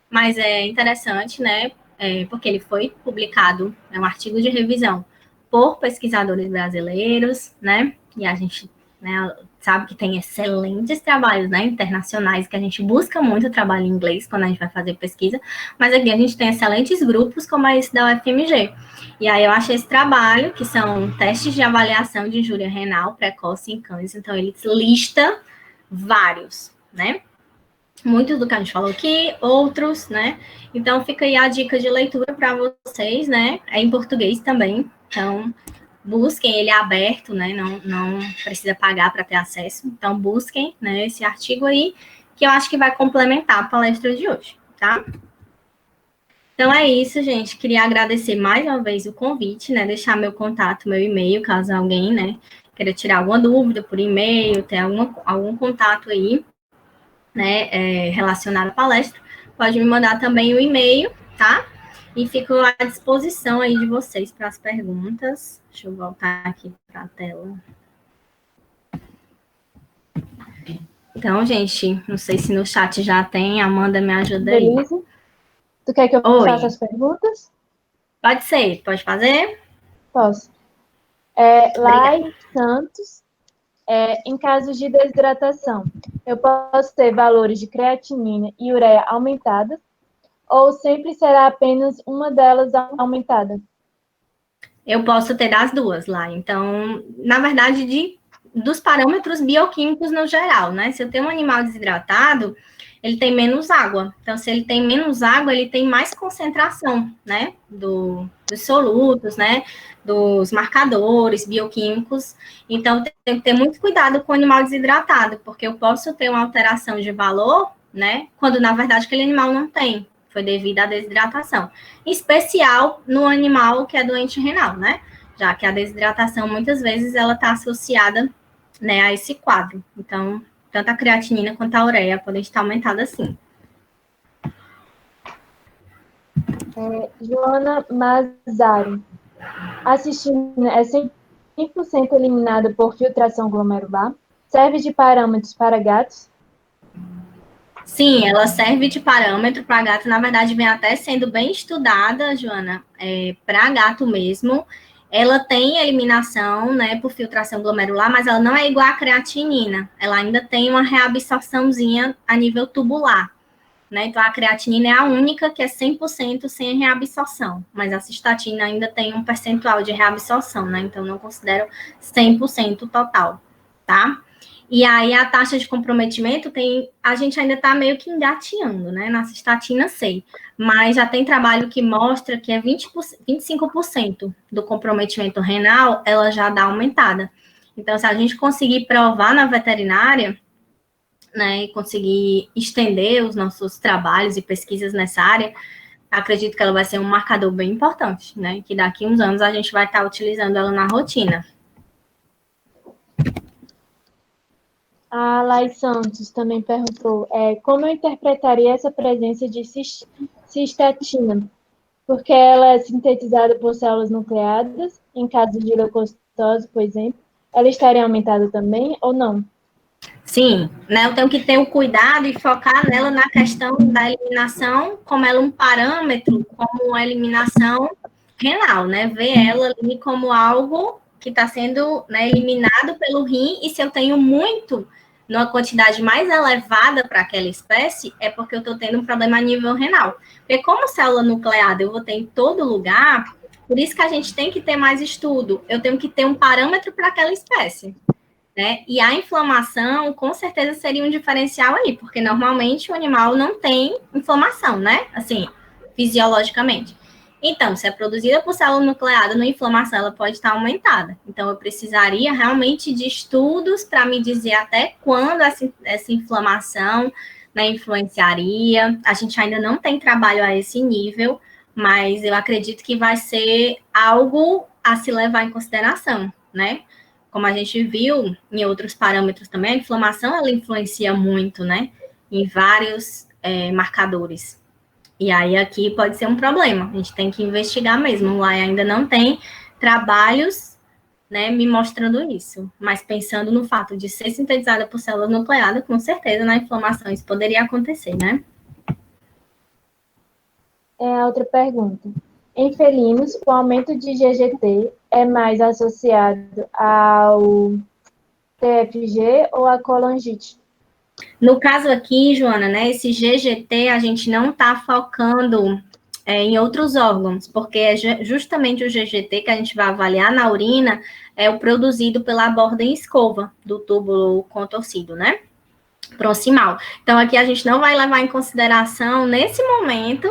mas é interessante, né, porque ele foi publicado, é um artigo de revisão por pesquisadores brasileiros, né? E a gente, né, sabe que tem excelentes trabalhos, né, internacionais, que a gente busca muito trabalho em inglês quando a gente vai fazer pesquisa, mas aqui a gente tem excelentes grupos, como esse da UFMG. E aí eu achei esse trabalho, que são testes de avaliação de injúria renal precoce em cães, então ele lista vários, né? Muitos do que a gente falou aqui, outros, né? Então, fica aí a dica de leitura para vocês, né? É em português também, então busquem, ele é aberto, né? Não precisa pagar para ter acesso. Então, busquem, né, esse artigo aí, que eu acho que vai complementar a palestra de hoje, tá? Então, é isso, gente. Queria agradecer mais uma vez o convite, né? Deixar meu contato, meu e-mail, caso alguém, né, queira tirar alguma dúvida por e-mail, ter algum contato aí, né, relacionado à palestra, pode me mandar também o e-mail, tá? E fico à disposição aí de vocês para as perguntas. Deixa eu voltar aqui para a tela. Então, gente, não sei se no chat já tem, Amanda me ajuda aí. Beleza. Tu quer que eu faça as perguntas? Pode ser, pode fazer? Posso. Lai Santos, em casos de desidratação, eu posso ter valores de creatinina e ureia aumentadas, ou sempre será apenas uma delas aumentada? Eu posso ter das duas lá. Então, na verdade, dos parâmetros bioquímicos no geral, né? Se eu tenho um animal desidratado, ele tem menos água. Então, se ele tem menos água, ele tem mais concentração, né, dos solutos, né, dos marcadores bioquímicos. Então, tem que ter muito cuidado com o animal desidratado, porque eu posso ter uma alteração de valor, né, quando, na verdade, aquele animal não tem. Foi devido à desidratação. Em especial no animal que é doente renal, né? Já que a desidratação, muitas vezes, ela está associada, né, a esse quadro. Então, tanto a creatinina quanto a ureia podem estar aumentadas, sim. Joana Mazari. Assistindo é 100% eliminada por filtração glomerular? Serve de parâmetros para gatos? Sim, ela serve de parâmetro para gato. Na verdade, vem até sendo bem estudada, Joana, para gato mesmo. Ela tem eliminação, né, por filtração glomerular, mas ela não é igual à creatinina. Ela ainda tem uma reabsorçãozinha a nível tubular, né? Então, a creatinina é a única que é 100% sem reabsorção, mas a cistatina ainda tem um percentual de reabsorção, né? Então, não considero 100% total, tá? E aí, a taxa de comprometimento a gente ainda está meio que engateando, né? Na cistatina, sei. Mas já tem trabalho que mostra que é 25% do comprometimento renal, ela já dá aumentada. Então, se a gente conseguir provar na veterinária, né, e conseguir estender os nossos trabalhos e pesquisas nessa área, acredito que ela vai ser um marcador bem importante, né? Que daqui a uns anos a gente vai estar utilizando ela na rotina. A Laís Santos também perguntou como eu interpretaria essa presença de cistatina, porque ela é sintetizada por células nucleadas, em caso de leucocitose, por exemplo, ela estaria aumentada também ou não? Sim, né? Eu tenho que ter o cuidado e focar nela na questão da eliminação, como ela é um parâmetro, como a eliminação renal, né? Ver ela ali como algo que está sendo, né, eliminado pelo rim, e se eu tenho muito, numa quantidade mais elevada para aquela espécie, é porque eu estou tendo um problema a nível renal. Porque como célula nucleada eu vou ter em todo lugar, por isso que a gente tem que ter mais estudo. Eu tenho que ter um parâmetro para aquela espécie, né? E a inflamação, com certeza, seria um diferencial aí, porque normalmente o animal não tem inflamação, né? Assim, fisiologicamente. Então, se é produzida por célula nucleada, na inflamação ela pode estar aumentada. Então, eu precisaria realmente de estudos para me dizer até quando essa inflamação, né, influenciaria. A gente ainda não tem trabalho a esse nível, mas eu acredito que vai ser algo a se levar em consideração, né? Como a gente viu em outros parâmetros também, a inflamação ela influencia muito, né? Em vários marcadores. E aí aqui pode ser um problema. A gente tem que investigar mesmo. Lá ainda não tem trabalhos, né, me mostrando isso. Mas pensando no fato de ser sintetizada por células nucleadas, com certeza na inflamação isso poderia acontecer, né? A outra pergunta. Em felinos, o aumento de GGT é mais associado ao TFG ou à colangite? No caso aqui, Joana, né, esse GGT a gente não está focando em outros órgãos, porque é justamente o GGT que a gente vai avaliar na urina é o produzido pela borda em escova do túbulo contorcido, né? Proximal. Então, aqui a gente não vai levar em consideração, nesse momento,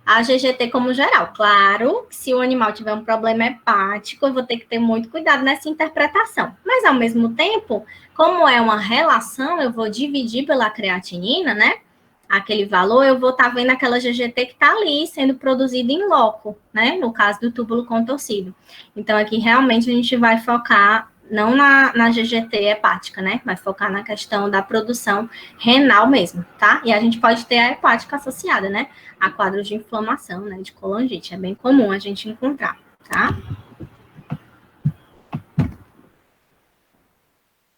a GGT como geral. Claro que se o animal tiver um problema hepático, eu vou ter que ter muito cuidado nessa interpretação. Mas, ao mesmo tempo, como é uma relação, eu vou dividir pela creatinina, né? Aquele valor, eu vou estar vendo aquela GGT que está ali sendo produzida em loco, né? No caso do túbulo contorcido. Então, aqui realmente a gente vai focar não na GGT hepática, né? Vai focar na questão da produção renal mesmo, tá? E a gente pode ter a hepática associada, né? A quadros de inflamação, né? De colangite. É bem comum a gente encontrar, tá?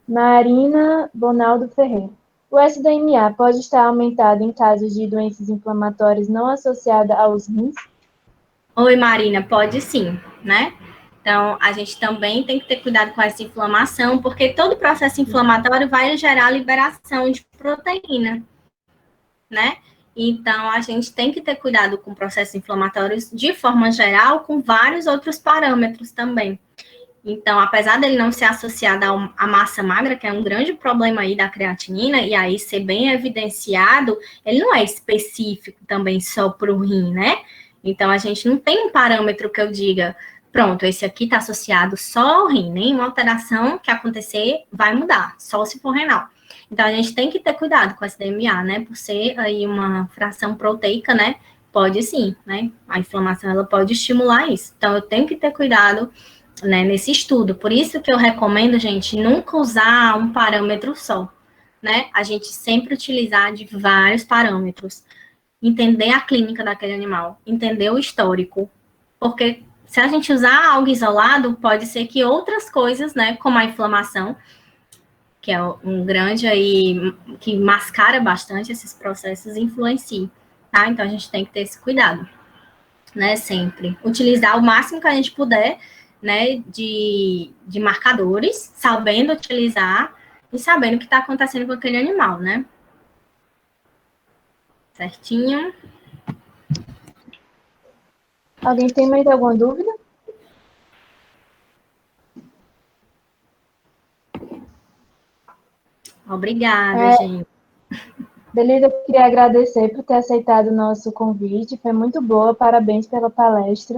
Marina Bonaldo Ferreira. O SDMA pode estar aumentado em casos de doenças inflamatórias não associadas aos rins? Oi, Marina, pode sim, né? Então, a gente também tem que ter cuidado com essa inflamação, porque todo processo inflamatório vai gerar liberação de proteína, né? Então, a gente tem que ter cuidado com processos inflamatórios de forma geral, com vários outros parâmetros também. Então, apesar dele não ser associado à massa magra, que é um grande problema aí da creatinina, e aí ser bem evidenciado, ele não é específico também só para o rim, né? Então, a gente não tem um parâmetro que eu diga, pronto, esse aqui está associado só ao rim, nenhuma alteração que acontecer vai mudar, só se for renal. Então, a gente tem que ter cuidado com esse DMA, né? Por ser aí uma fração proteica, né? Pode sim, né? A inflamação, ela pode estimular isso. Então, eu tenho que ter cuidado, né, nesse estudo. Por isso que eu recomendo, gente, nunca usar um parâmetro só, né? A gente sempre utilizar de vários parâmetros. Entender a clínica daquele animal, entender o histórico. Porque se a gente usar algo isolado, pode ser que outras coisas, né, como a inflamação, que é um grande aí, que mascara bastante esses processos, influencie, tá? Então a gente tem que ter esse cuidado, né, sempre. Utilizar o máximo que a gente puder, né, de marcadores, sabendo utilizar e sabendo o que está acontecendo com aquele animal, né? Certinho? Alguém tem mais alguma dúvida? Obrigada, gente. Beleza, eu queria agradecer por ter aceitado o nosso convite. Foi muito boa, parabéns pela palestra.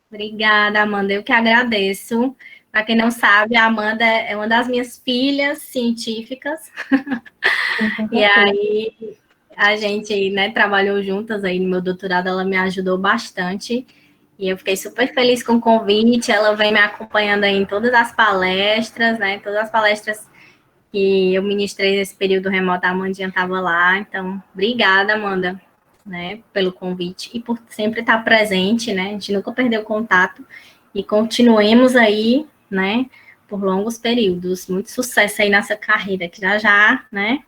Obrigada, Amanda. Eu que agradeço. Para quem não sabe, a Amanda é uma das minhas filhas científicas. E aí a gente, né, trabalhou juntas aí no meu doutorado, ela me ajudou bastante. E eu fiquei super feliz com o convite. Ela vem me acompanhando aí em todas as palestras, né? Todas as palestras que eu ministrei nesse período remoto, a Amandinha estava lá. Então, obrigada, Amanda, né, pelo convite e por sempre estar presente, né? A gente nunca perdeu contato e continuemos aí, né, por longos períodos. Muito sucesso aí nessa carreira, que já, né,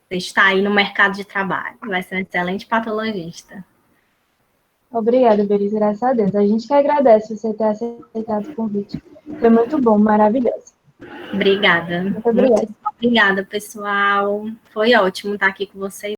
você está aí no mercado de trabalho. Vai ser um excelente patologista. Obrigada, Beris, graças a Deus. A gente que agradece você ter aceitado o convite. Foi muito bom, maravilhoso. Obrigada. Muito obrigada. Muito obrigada, pessoal. Foi ótimo estar aqui com vocês.